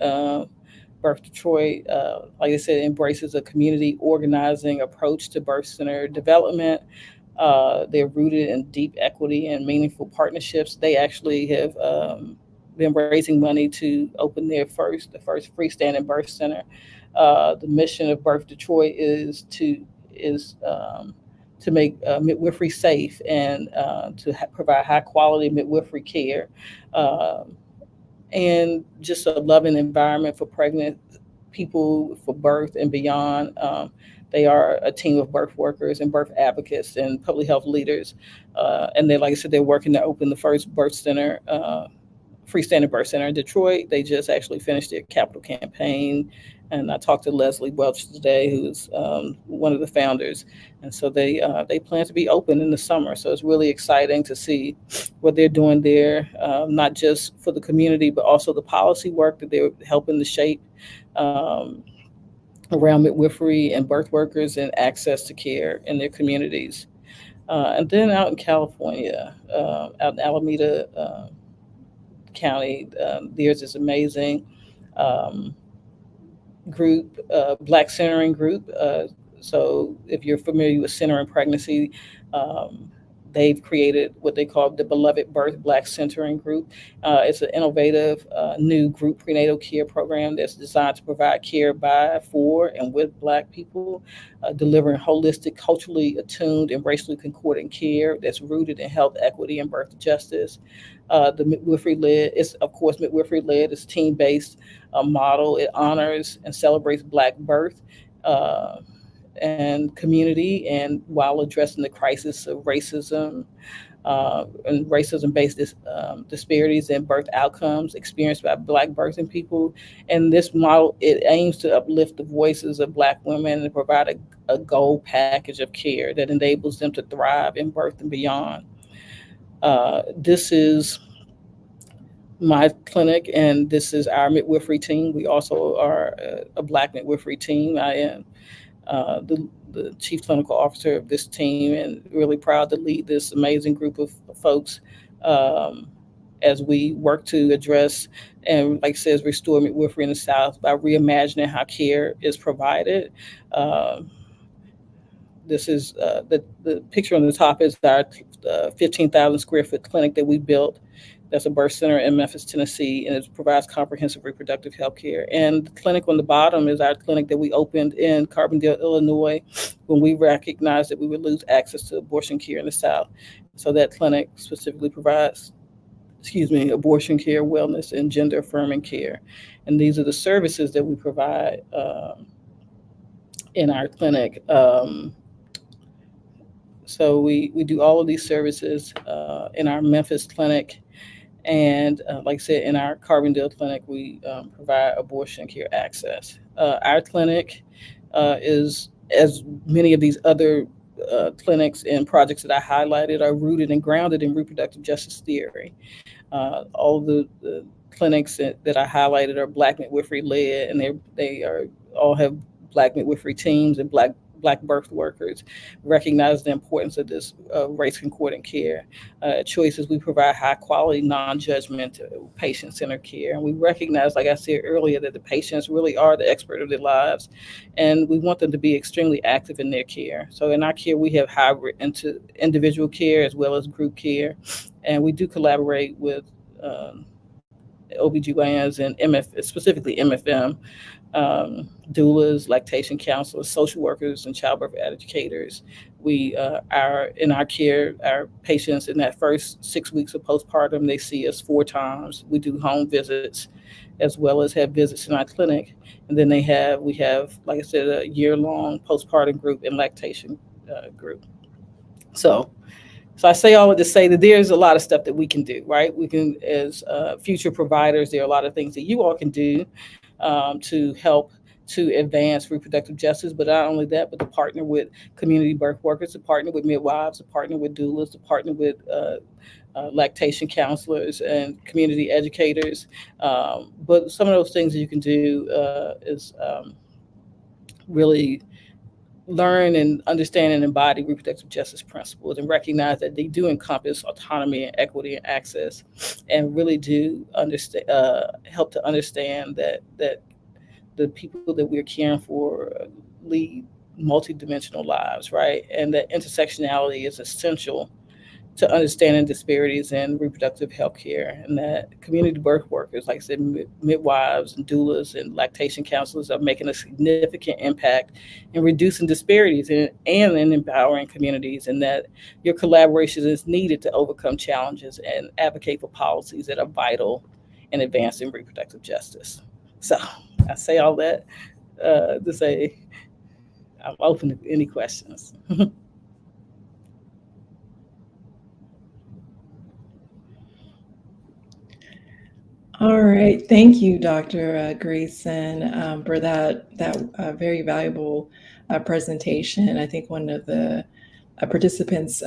S2: Birth Detroit, like I said, embraces a community organizing approach to birth center development. They're rooted in deep equity and meaningful partnerships. They actually have been raising money to open the first freestanding birth center. The mission of Birth Detroit is to make midwifery safe and to provide high quality midwifery care, um, and just a loving environment for pregnant people for birth and beyond. They are a team of birth workers and birth advocates and public health leaders. And they, like I said, they're working to open the first birth center, freestanding birth center in Detroit. They just actually finished their capital campaign. And I talked to Leslie Welch today, who's one of the founders. And so they plan to be open in the summer. So it's really exciting to see what they're doing there, not just for the community, but also the policy work that they're helping to shape um, around midwifery and birth workers and access to care in their communities. And then out in California, out in Alameda County, there's this amazing um, group, Black Centering Group. So if you're familiar with centering pregnancy, um, they've created what they call the Beloved Birth Black Centering Group. It's an innovative new group prenatal care program that's designed to provide care by, for, and with Black people, delivering holistic, culturally attuned, and racially concordant care that's rooted in health equity and birth justice. The midwifery led, it's of course midwifery led, it's team based model. It honors and celebrates Black birth uh, and community, and while addressing the crisis of racism and racism-based disparities in birth outcomes experienced by Black birthing people. And this model, it aims to uplift the voices of Black women and provide a gold package of care that enables them to thrive in birth and beyond. This is my clinic, and this is our midwifery team. We also are a Black midwifery team. I am the chief clinical officer of this team, and really proud to lead this amazing group of folks um, as we work to address and, like I says, restore midwifery in the South by reimagining how care is provided. Um, this is the picture on the top is our 15,000 square foot clinic that we built That's a birth center in Memphis, Tennessee, and it provides comprehensive reproductive health care. And the clinic on the bottom is our clinic that we opened in Carbondale, Illinois, when we recognized that we would lose access to abortion care in the South. So that clinic specifically provides, abortion care, wellness, and gender affirming care. And these are the services that we provide in our clinic. So we do all of these services in our Memphis clinic. And like I said, in our Carbondale clinic, we provide abortion care access. Our clinic is, as many of these other clinics and projects that I highlighted, are rooted and grounded in reproductive justice theory. All the clinics that I highlighted are Black midwifery led, and they are all have Black midwifery teams and Black birth workers recognize the importance of this race concordant care. Choices, we provide high quality, non-judgmental, patient-centered care, and we recognize, like I said earlier, that the patients really are the expert of their lives, and we want them to be extremely active in their care. So in our care, we have hybrid into individual care as well as group care, and we do collaborate with OBGYNs and specifically MFM, doulas, lactation counselors, social workers, and childbirth educators. We our in our care, our patients in that first 6 weeks of postpartum, they see us 4 times. We do home visits as well as have visits in our clinic, and then we have, like I said, a year-long postpartum group and lactation group. So so I say all of to say that there's a lot of stuff that we can do, right? We can, as future providers, there are a lot of things that you all can do to help to advance reproductive justice. But not only that, but to partner with community birth workers, to partner with midwives, to partner with doulas, to partner with lactation counselors and community educators. But some of those things that you can do is really learn and understand and embody reproductive justice principles and recognize that they do encompass autonomy and equity and access, and really do understand, help to understand that the people that we're caring for lead multidimensional lives, right? And that intersectionality is essential to understanding disparities in reproductive health care, and that community birth workers, like I said, midwives and doulas and lactation counselors, are making a significant impact in reducing disparities and in empowering communities, and that your collaboration is needed to overcome challenges and advocate for policies that are vital in advancing reproductive justice. So I say all that to say I'm open to any questions.
S1: All right, thank you, Dr. Grayson, for that very valuable presentation. I think one of the participants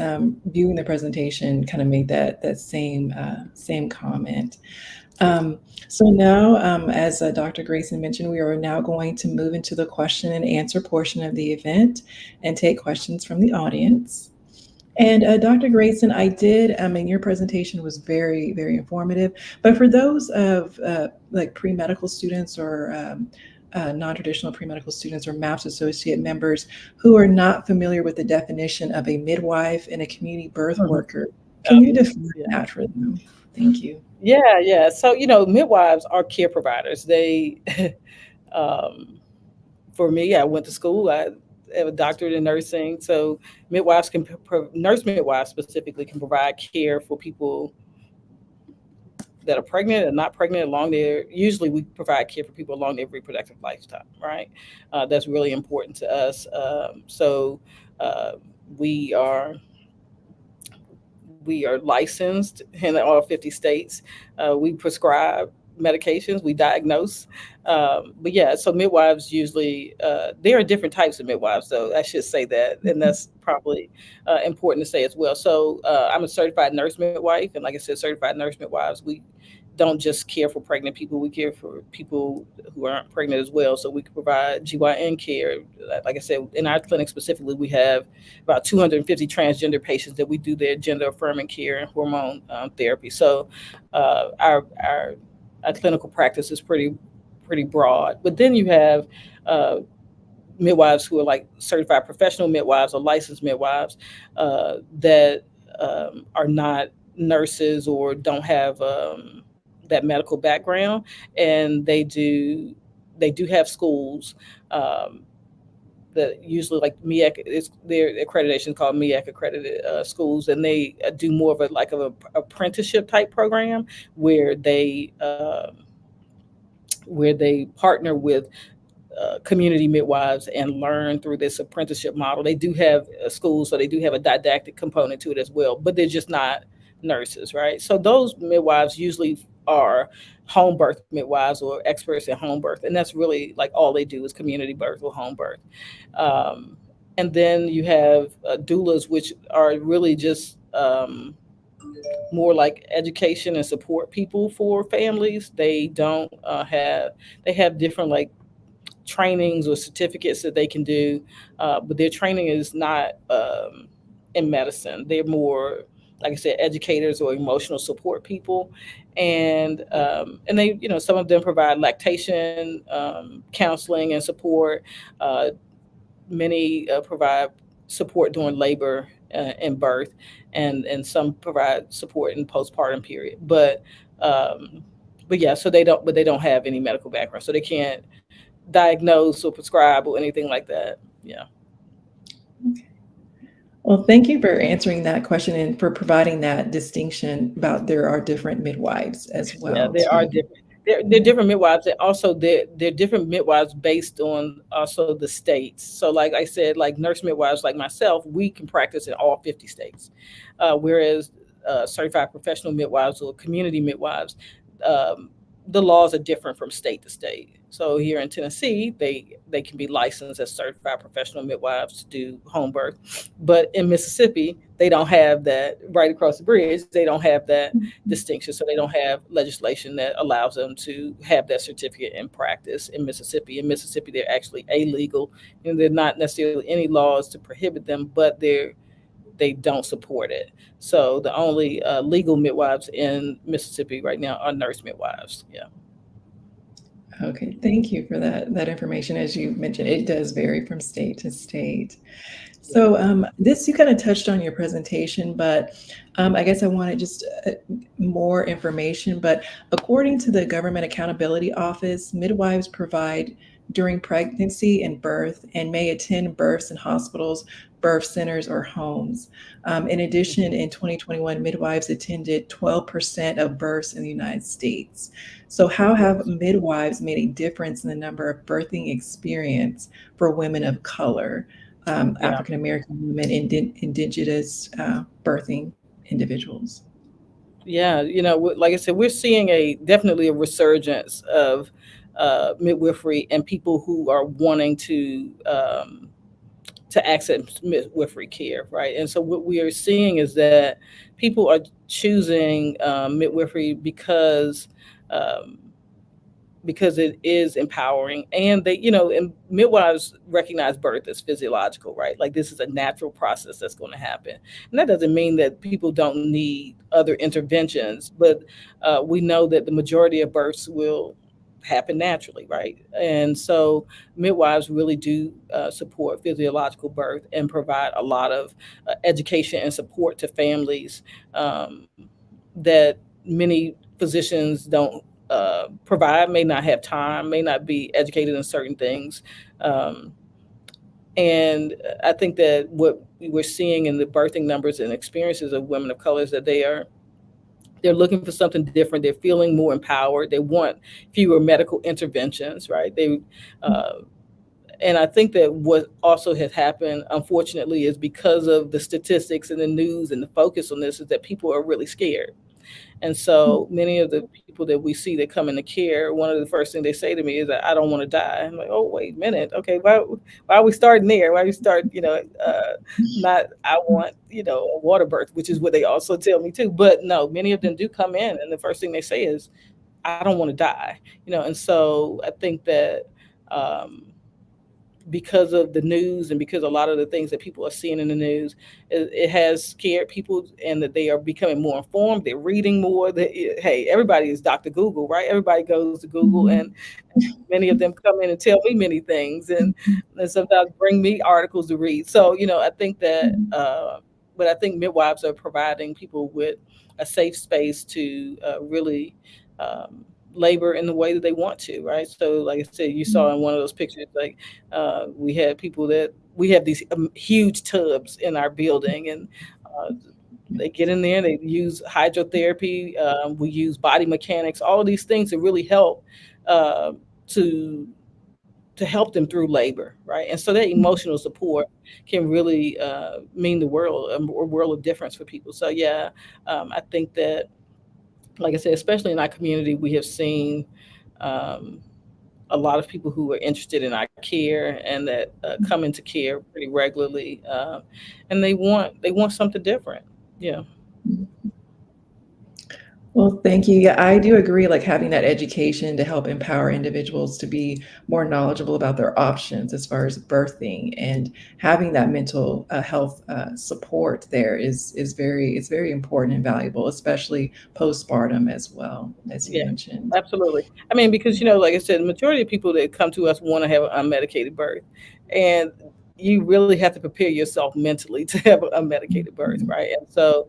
S1: viewing the presentation kind of made that same comment. So now, as Dr. Grayson mentioned, we are now going to move into the question and answer portion of the event and take questions from the audience. And Dr. Grayson, I did, your presentation was very, very informative. But for those of like pre-medical students or non-traditional pre-medical students or MAPS associate members who are not familiar with the definition of a midwife and a community birth worker, can you define that for them? Thank you.
S2: Yeah. So, midwives are care providers. They, for me, I went to school. I have a doctorate in nursing. So nurse midwives specifically can provide care for people that are pregnant and not pregnant along usually we provide care for people along their reproductive lifetime, right? That's really important to us. So uh, we are we are licensed in all 50 states. We prescribe medications, we diagnose. But yeah, so midwives usually, there are different types of midwives, so I should say that. And that's probably important to say as well. So I'm a certified nurse midwife. And like I said, certified nurse midwives, we don't just care for pregnant people, we care for people who aren't pregnant as well. So we can provide GYN care. Like I said, in our clinic specifically, we have about 250 transgender patients that we do their gender affirming care and hormone therapy. So our clinical practice is pretty broad. But then you have midwives who are like certified professional midwives or licensed midwives that are not nurses or don't have that medical background, and they do have schools um, that usually like MEAC is their accreditation is called MEAC accredited schools, and they do more of a like of a apprenticeship type program where they partner with community midwives and learn through this apprenticeship model. They do have schools, so they do have a didactic component to it as well, but they're just not nurses, right? So those midwives usually are home birth midwives or experts in home birth, and that's really like all they do is community birth or home birth. Um, and then you have doulas, which are really just more like education and support people for families. They don't they have different like trainings or certificates that they can do, but their training is not in medicine. They're more, like I said, educators or emotional support people, and they, some of them provide lactation counseling and support. Uh, Many provide support during labor and birth, and some provide support in postpartum period. Um, but yeah, but they don't have any medical background, so they can't diagnose or prescribe or anything like that. Yeah.
S1: Well, thank you for answering that question and for providing that distinction about there are different midwives as
S2: Yeah,
S1: well
S2: there are
S1: too.
S2: different. They're different midwives, and also they're different midwives based on also the states. So, like I said, like nurse midwives, like myself, we can practice in all 50 states, whereas certified professional midwives or community midwives, um, the laws are different from state to state. So here in Tennessee, they can be licensed as certified professional midwives to do home birth, but in Mississippi, they don't have that. Right across the bridge, they don't have that distinction. So they don't have legislation that allows them to have that certificate in practice in Mississippi. In Mississippi, they're actually illegal, and they're not necessarily any laws to prohibit them, but they don't support it. So the only legal midwives in Mississippi right now are nurse midwives. Yeah.
S1: Okay, thank you for that information. As you mentioned, it does vary from state to state.
S2: Yeah.
S1: So this you kind of touched on your presentation, but I guess I wanted just more information. But according to the Government Accountability Office, midwives provide during pregnancy and birth and may attend births in hospitals, birth centers, or homes. In addition,
S2: Mhm.
S1: in 2021, midwives attended 12% of births in the United States. So, how have
S2: Yes.
S1: midwives made a difference in the number of birthing experience for women of color?
S2: Yeah.
S1: African American women, indigenous birthing individuals.
S2: Yeah, like I said, we're seeing a definitely a resurgence of midwifery and people who are wanting to access midwifery care, right? And so what we are seeing is that people are choosing midwifery um, because it is empowering, and and midwives recognize birth as physiological, right? Like this is a natural process that's going to happen, and that doesn't mean that people don't need other interventions, but we know that the majority of births will happen naturally, right? And so midwives really do support physiological birth and provide a lot of education and support to families that many physicians don't provide, may not have time, may not be educated in certain things. Um, and I think that what we're seeing in the birthing numbers and experiences of women of color is that they're looking for something different. They're feeling more empowered. They want fewer medical interventions, right? Uh, and I think that what also has happened, unfortunately, is because of the statistics and the news and the focus on this, is that people are really scared. And so many of the people that we see that come into care, one of the first things they say to me is that I don't want to die. I'm like, oh, wait a minute. Okay, why are we starting there? Why we start, not I want, a water birth, which is what they also tell me too. But no, many of them do come in, and the first thing they say is, I don't want to die. And so I think that um, because of the news and because a lot of the things that people are seeing in the news, it has scared people, and that they are becoming more informed. They're reading more. Hey, everybody is Dr. Google, right? Everybody goes to Google, and many of them come in and tell me many things, and sometimes bring me articles to read. So, I think that but I think midwives are providing people with a safe space to really labor in the way that they want to, right? So, like I said, you saw in one of those pictures, like we had people that we have these huge tubs in our building, and uh, they get in there, they use hydrotherapy, we use body mechanics, all of these things to really help uh, to to help them through labor, right? And so that emotional support can really mean the world, a world of difference for people. So yeah, I think that, like I said, especially in our community, we have seen um, a lot of people who are interested in our care and that come into care pretty regularly, and they want something different. Yeah.
S1: Well, thank you. Yeah, I do agree, like having that education to help empower individuals to be more knowledgeable about their options as far as birthing, and having that mental health support there is very important and valuable, especially postpartum as well, as you
S2: Yeah,
S1: mentioned.
S2: absolutely. I mean, because like I said, the majority of people that come to us want to have an unmedicated birth, and you really have to prepare yourself mentally to have an unmedicated birth,
S1: Mhm.
S2: right? And so,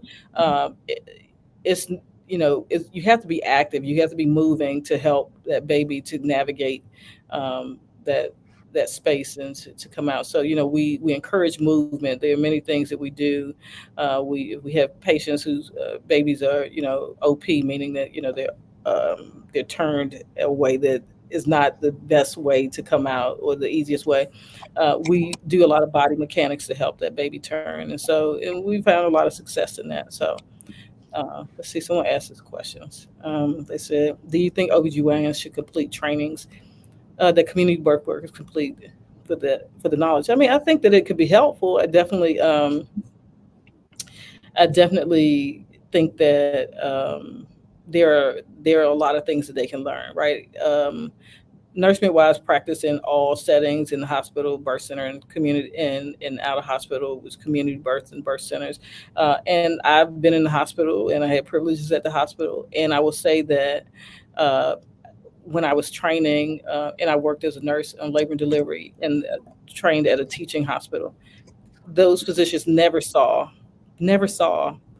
S2: it's you have to be active, you have to be moving to help that baby to navigate that space and to come out. So we encourage movement. There are many things that we do. We have patients whose babies are OP, meaning that they're turned a way that is not the best way to come out or the easiest way. We do a lot of body mechanics to help that baby turn, and we found a lot of success in that. So let's see, someone asked us questions. They said, do you think OBGYNs should complete trainings that community birth workers complete for the knowledge? I mean, I think that it could be helpful. I definitely think that there are a lot of things that they can learn, right? Nurse midwives practice in all settings, in the hospital, birth center, and community, and out of hospital was community births and birth centers. And I've been in the hospital, and I had privileges at the hospital. And I will say that uh, when I was training, and I worked as a nurse on labor and delivery, and trained at a teaching hospital, those physicians never saw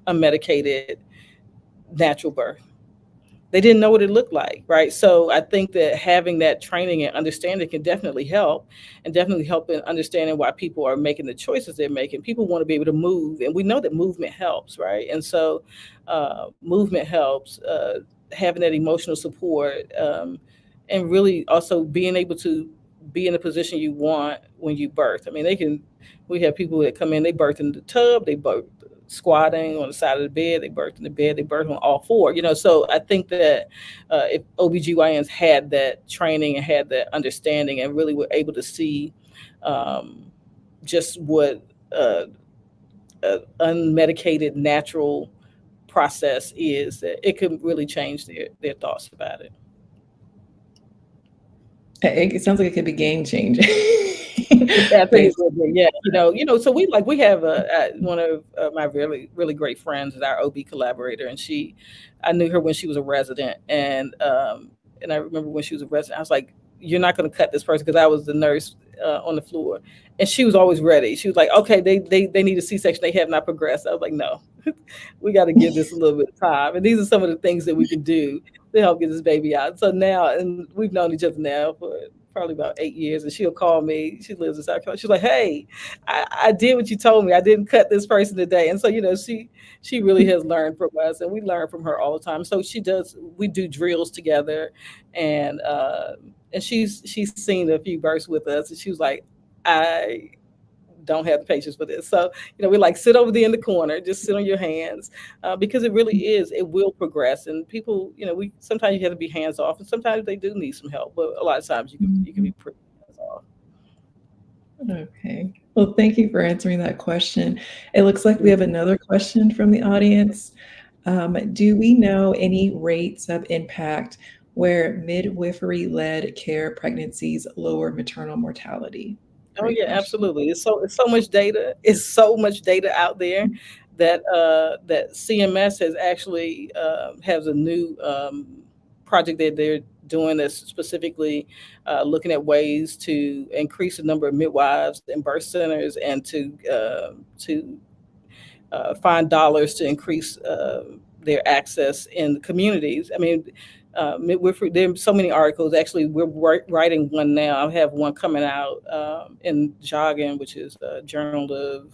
S2: a medicated natural birth. They didn't know what it looked like, right? So I think that having that training and understanding can definitely help, and definitely help in understanding why people are making the choices they're making. People want to be able to move, and we know that movement helps, right? And so movement helps. Having that emotional support, and really also being able to be in the position you want when you birth. I mean, they can. We have people that come in, they birth in the tub, they birth squatting on the side of the bed, they birth in the bed, they birth on all four. So I think that if OBGYNs had that training and had that understanding and really were able to see um, just what unmedicated natural process is, that it could really change their thoughts about it.
S1: It sounds like it could be game changing.
S2: Yeah, I think it
S1: Based.
S2: would be. Yeah, so we have one of my really really great friends is our OB collaborator, and I knew her when she was a resident, and I remember when she was a resident, I was like, "You're not going to cut this person," because I was the nurse on the floor, and she was always ready. She was like, "Okay, they need a C-section, they have not progressed." I was like, "No, we got to give this a little bit of time," and these are some of the things that we can do to help get this baby out. So now, and we've known each other now for probably about 8 years, and she'll call me. She lives in South Carolina. She's like, "Hey, I did what you told me. I didn't cut this person today." And so she really has learned from us, and we learn from her all the time. So she does. We do drills together, and she's seen a few births with us, and she was like, "I don't have the patience for this." So, we like sit over there in the corner, just sit on your hands, because it really is, it will progress. And people, we sometimes you have to be hands off, and sometimes they do need some help, but a lot of times you can be pretty hands off.
S1: Okay. Well, thank you for answering that question. It looks like we have another question from the audience. Do we know any rates of impact where midwifery-led care pregnancies lower maternal mortality?
S2: Oh
S1: Great
S2: yeah,
S1: question.
S2: absolutely. It's so much data. It's so much data out there that CMS has actually has a new project that they're doing that's specifically looking at ways to increase the number of midwives and birth centers, and to find dollars to increase their access in the communities. I mean, midwifery, there's so many articles. Actually, we're writing one now. I have one coming out in Jogging, which is a journal of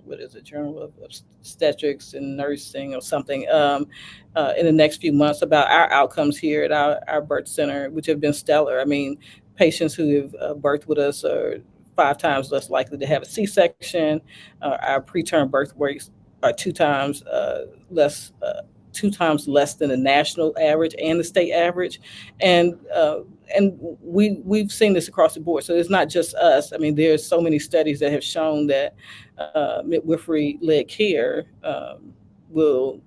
S2: what is it, Journal of Obstetrics and Nursing or something, in the next few months about our outcomes here at our birth center, which have been stellar. I mean, patients who have birthed with us are 5 times less likely to have a C-section. Our preterm birth rates are 2 times less. 2 times less than the national average and the state average, and we've seen this across the board. So it's not just us. I mean, there's so many studies that have shown that midwifery-led care will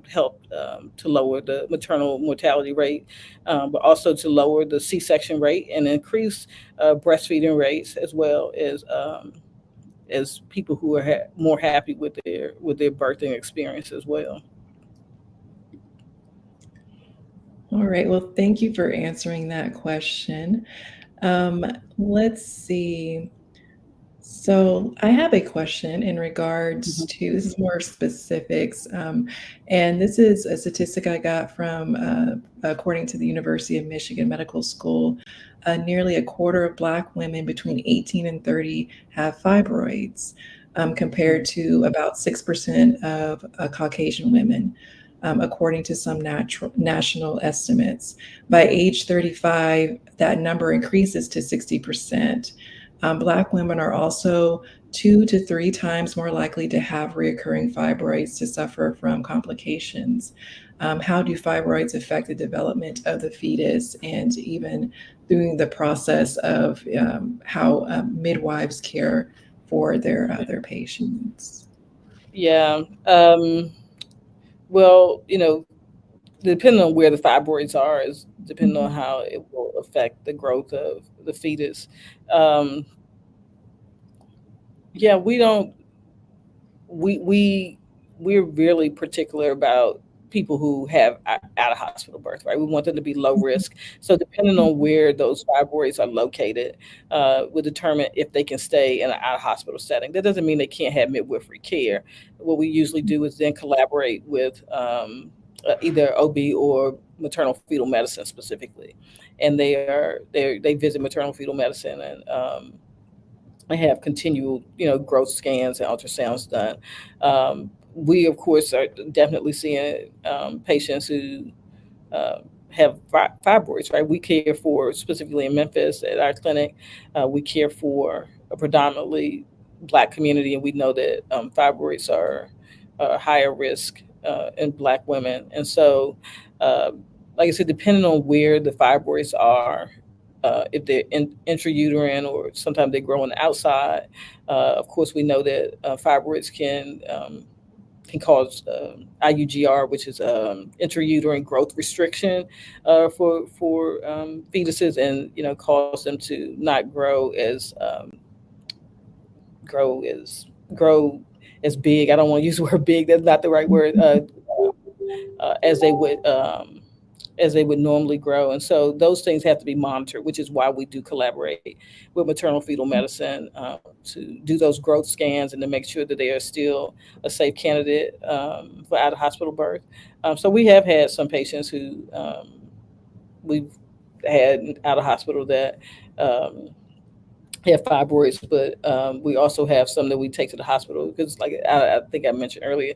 S2: help to lower the maternal mortality rate, but also to lower the C-section rate and increase breastfeeding rates, as people who are more happy with their birthing experience as well.
S1: All right. Well, thank you for answering that question. Let's see. So I have a question in regards to, this is more specifics, and this is a statistic I got from, according to the University of Michigan Medical School, nearly a quarter of Black women between 18 and 30 have fibroids, compared to about 6% of Caucasian women, according to some national estimates. By age 35, that number increases to 60%. Black women are also 2 to 3 times more likely to have recurring fibroids, to suffer from complications. How do fibroids affect the development of the fetus, and even through the process of how midwives care for their patients?
S2: Yeah. Well, depending on where the fibroids are is depending on how it will affect the growth of the fetus. Um, yeah, we're really particular about people who have out of hospital birth, right? We want them to be low risk. So depending on where those fibroids are located, will determine if they can stay in an out of hospital setting. That doesn't mean they can't have midwifery care. What we usually do is then collaborate with either OB or maternal fetal medicine specifically, and they visit maternal fetal medicine, and I have continual, growth scans and ultrasounds done. We, of course, are definitely seeing patients who have fibroids, right? We care for, specifically in Memphis at our clinic, we care for a predominantly Black community, and we know that fibroids are higher risk in Black women. And so, uh, like I said, depending on where the fibroids are, if they're intrauterine or sometimes they grow on the outside. Of course, we know that fibroids can cause IUGR, which is intrauterine growth restriction for fetuses, and cause them to not grow as grow as big. I don't want to use the word big. That's not the right word. As they would normally grow. And so those things have to be monitored, which is why we do collaborate with maternal fetal medicine to do those growth scans and to make sure that they are still a safe candidate for out of hospital birth. So we have had some patients who we've had out of hospital that have fibroids, but we also have some that we take to the hospital because, like I think I mentioned earlier,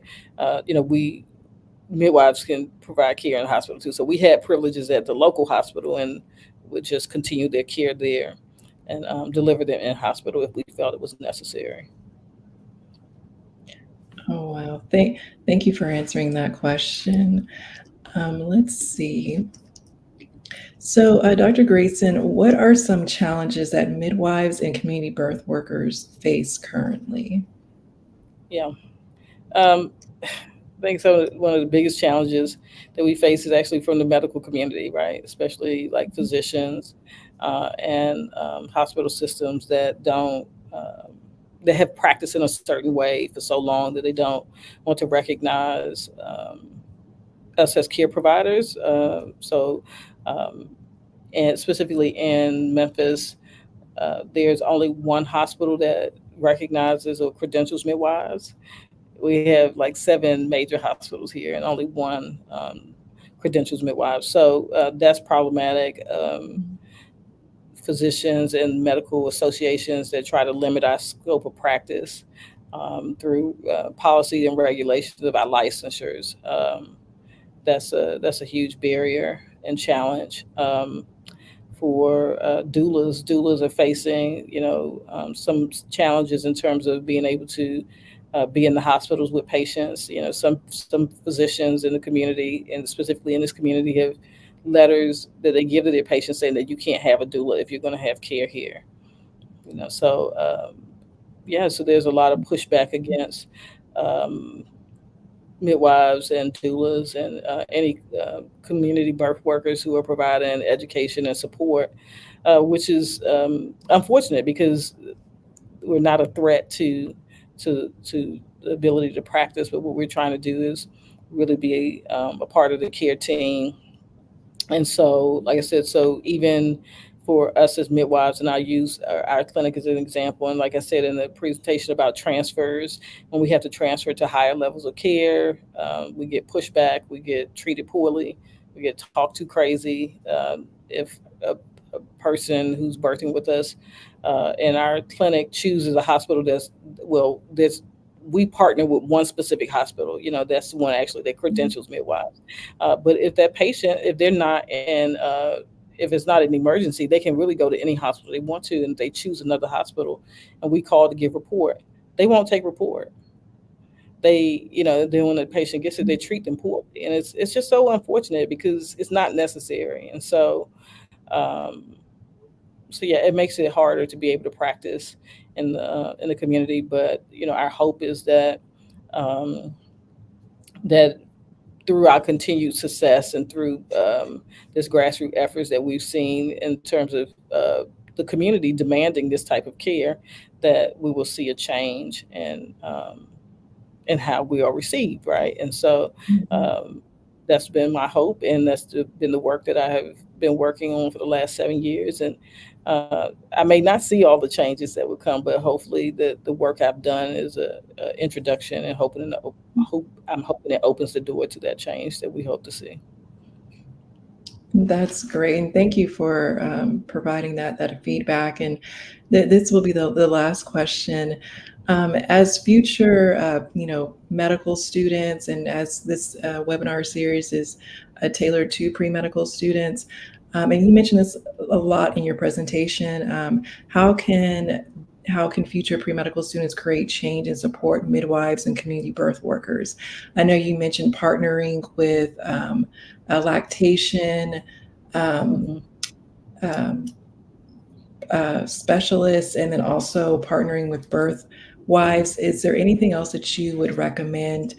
S2: we midwives can provide care in the hospital too. So we had privileges at the local hospital and would just continue their care there and deliver them in hospital if we felt it was necessary.
S1: Oh, wow. Thank you for answering that question. Let's see. So, Dr. Grayson, what are some challenges that midwives and community birth workers face currently?
S2: Yeah. Um, I think so. One of the biggest challenges that we face is actually from the medical community, right? Especially like physicians and hospital systems that don't that have practiced in a certain way for so long that they don't want to recognize us as care providers. Um, and specifically in Memphis, there's only one hospital that recognizes or credentials midwives. We have like 7 major hospitals here and only one credentials midwives. So that's problematic. Physicians and medical associations that try to limit our scope of practice through policy and regulations about licensures. That's a huge barrier and challenge. For doulas. Doulas are facing, some challenges in terms of being able to be in the hospitals with patients. Some physicians in the community, and specifically in this community, have letters that they give to their patients saying that you can't have a doula if you're going to have care here. Yeah. So there's a lot of pushback against um, midwives and doulas and any community birth workers who are providing education and support, which is unfortunate because we're not a threat to the ability to practice. But what we're trying to do is really be a part of the care team. And so, like I said, so even for us as midwives, and I use our clinic as an example, and like I said in the presentation about transfers, when we have to transfer to higher levels of care, we get pushback, we get treated poorly, we get talked to crazy. If a person who's birthing with us in our clinic chooses a hospital that's we partner with one specific hospital. That's the one actually that credentials midwives. But if that patient, if they're not in, if it's not an emergency, they can really go to any hospital they want to, and if they choose another hospital, and we call to give report, they won't take report. Then when the patient gets it, they treat them poorly, and it's just so unfortunate because it's not necessary. And so yeah, it makes it harder to be able to practice in the community. But our hope is um, that through our continued success and through this grassroots efforts that we've seen in terms of the community demanding this type of care, that we will see a change in how we are received, right? And so
S1: Mhm.
S2: um, that's been my hope, and been the work that I have been working on for the last 7 years. And I may not see all the changes that would come, but hopefully the work I've done is a introduction, and I'm hoping it opens the door to that change that we hope to see.
S1: That's great, and thank you for providing that feedback. And this will be the last question. As future, medical students, and as this webinar series is tailored to pre-medical students, and you mentioned this a lot in your presentation, how can future pre-medical students create change and support midwives and community birth workers? I know you mentioned partnering with lactation um,
S2: Hmm.
S1: um, specialists, and then also partnering with birth wives. Is there anything else that you would recommend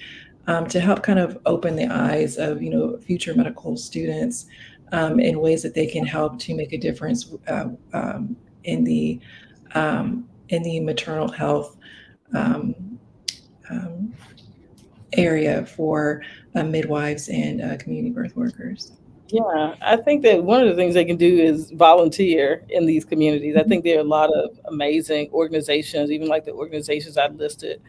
S1: to help kind of open the eyes of future medical students in ways that they can help to make a difference in the maternal health um, um, area for midwives and community birth workers?
S2: Yeah, I think that one of the things they can do is volunteer in these communities. I think there are a lot of amazing organizations, even like the organizations I listed,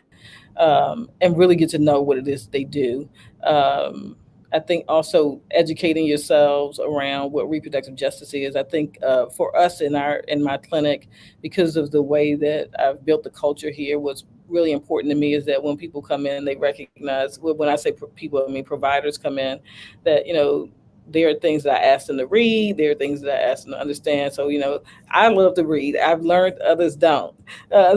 S2: and really get to know what it is they do. Um, I think also educating yourselves around what reproductive justice is. I think for us in my clinic, because of the way that I've built the culture here, what's really important to me is that when people come in, they recognize. Well, when I say people, I mean providers come in, that there are things that I ask them to read. There are things that I ask them to understand. So I love to read. I've learned others don't.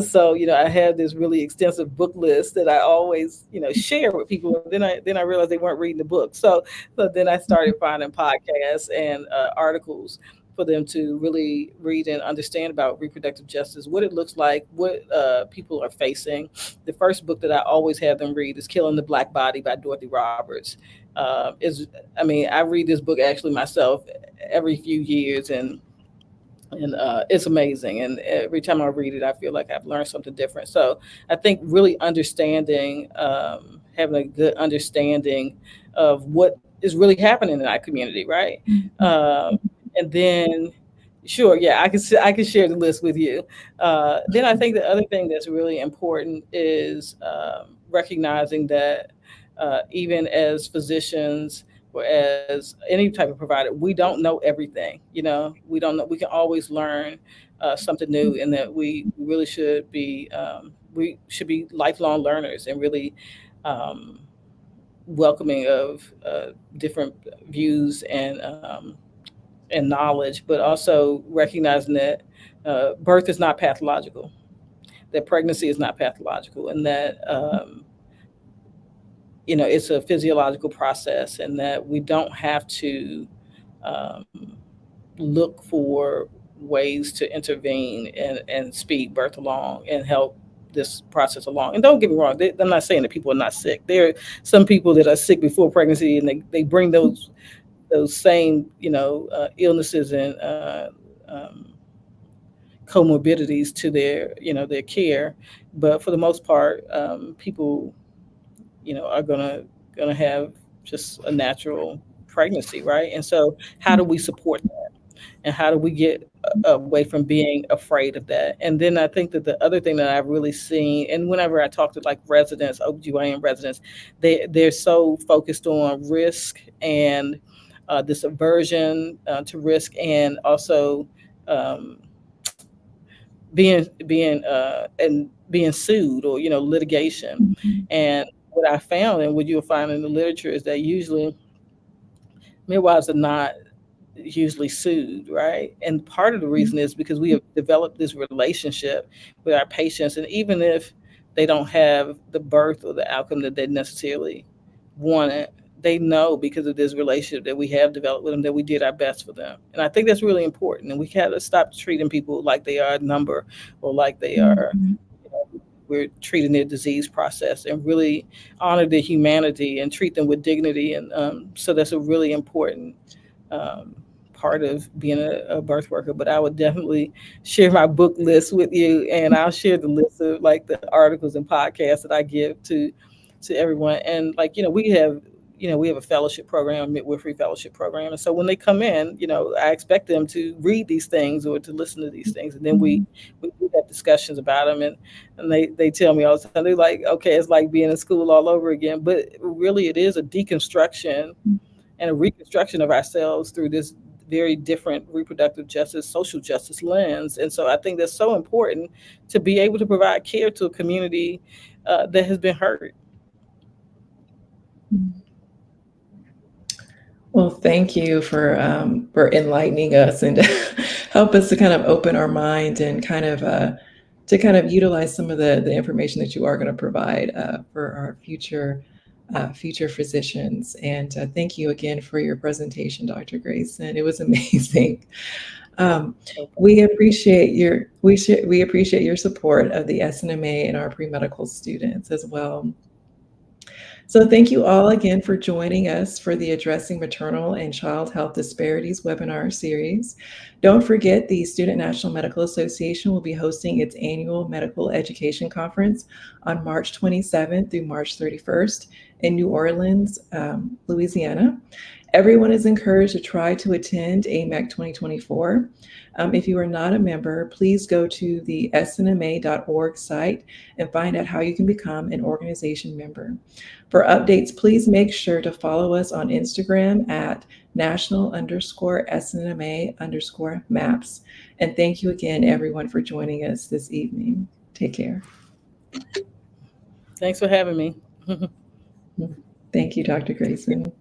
S2: So I have this really extensive book list that I always share with people. And then I realized they weren't reading the book. So then I started finding podcasts and articles for them to really read and understand about reproductive justice, what it looks like, what people are facing. The first book that I always have them read is "Killing the Black Body" by Dorothy Roberts. Is I mean, I read this book actually myself every few years, and it's amazing. And every time I read it, I feel like I've learned something different. So I think really understanding, having a good understanding of what is really happening in our community, right?
S1: Mhm.
S2: Um, and then Sure, yeah, I can share the list with you. Then I think the other thing that's really important is recognizing that even as physicians or as any type of provider, we don't know everything. You know, we don't know. We can always learn something new, and that we really we should be lifelong learners and really um, welcoming of different views and knowledge, but also recognizing that birth is not pathological, that pregnancy is not pathological, and that it's a physiological process, and that we don't have to um, look for ways to intervene and speed birth along and help this process along. And don't get me wrong, I'm not saying that people are not sick. There are some people that are sick before pregnancy, and they bring those same illnesses and comorbidities to their care. But for the most part, people are gonna have just a natural pregnancy, right? And so how do we support that, and how do we get away from being afraid of that? And then I think that the other thing that I've really seen, and whenever I talk to like residents, OBGYN residents, they're so focused on risk and this aversion to risk, and also um, being sued, or litigation. And what I found, and what you'll find in the literature, is that usually midwives are not usually sued, right? And part of the reason is because we have developed this relationship with our patients, and even if they don't have the birth or the outcome that they necessarily wanted, they know, because of this relationship that we have developed with them, that we did our best for them. And I think that's really important. And we got to stop treating people like they are a number, or like they are, we're treating their disease process, and really honor their humanity and treat them with dignity. And so that's a really important um, part of being a birth worker. But I would definitely share my book list with you, and I'll share the list of like the articles and podcasts that I give to everyone. And like we have a fellowship program, a midwifery fellowship program, and so when they come in, I expect them to read these things or to listen to these things, and then we do have discussions about them, and they tell me all the time, they're like, okay, it's like being in school all over again. But really, it is a deconstruction and a reconstruction of ourselves through this very different reproductive justice, social justice lens. And so I think that's so important, to be able to provide care to a community that has been hurt.
S1: Well, thank you for enlightening us and help us to kind of open our minds and kind of to kind of utilize some of the information that you are going to provide for our future physicians. And thank you again for your presentation, Dr. Grayson. It was amazing. We appreciate we appreciate your support of the SNMA and our pre-medical students as well. So thank you all again for joining us for the Addressing Maternal and Child Health Disparities webinar series. Don't forget, the Student National Medical Association will be hosting its annual medical education conference on March 27th through March 31st in New Orleans, Louisiana. Everyone is encouraged to try to attend AMAC 2024. If you are not a member, please go to the snma.org site and find out how you can become an organization member. For updates, please make sure to follow us on Instagram at national_SNMA_maps. And thank you again, everyone, for joining us this evening. Take care.
S2: Thanks for having me.
S1: Thank you, Dr. Grayson.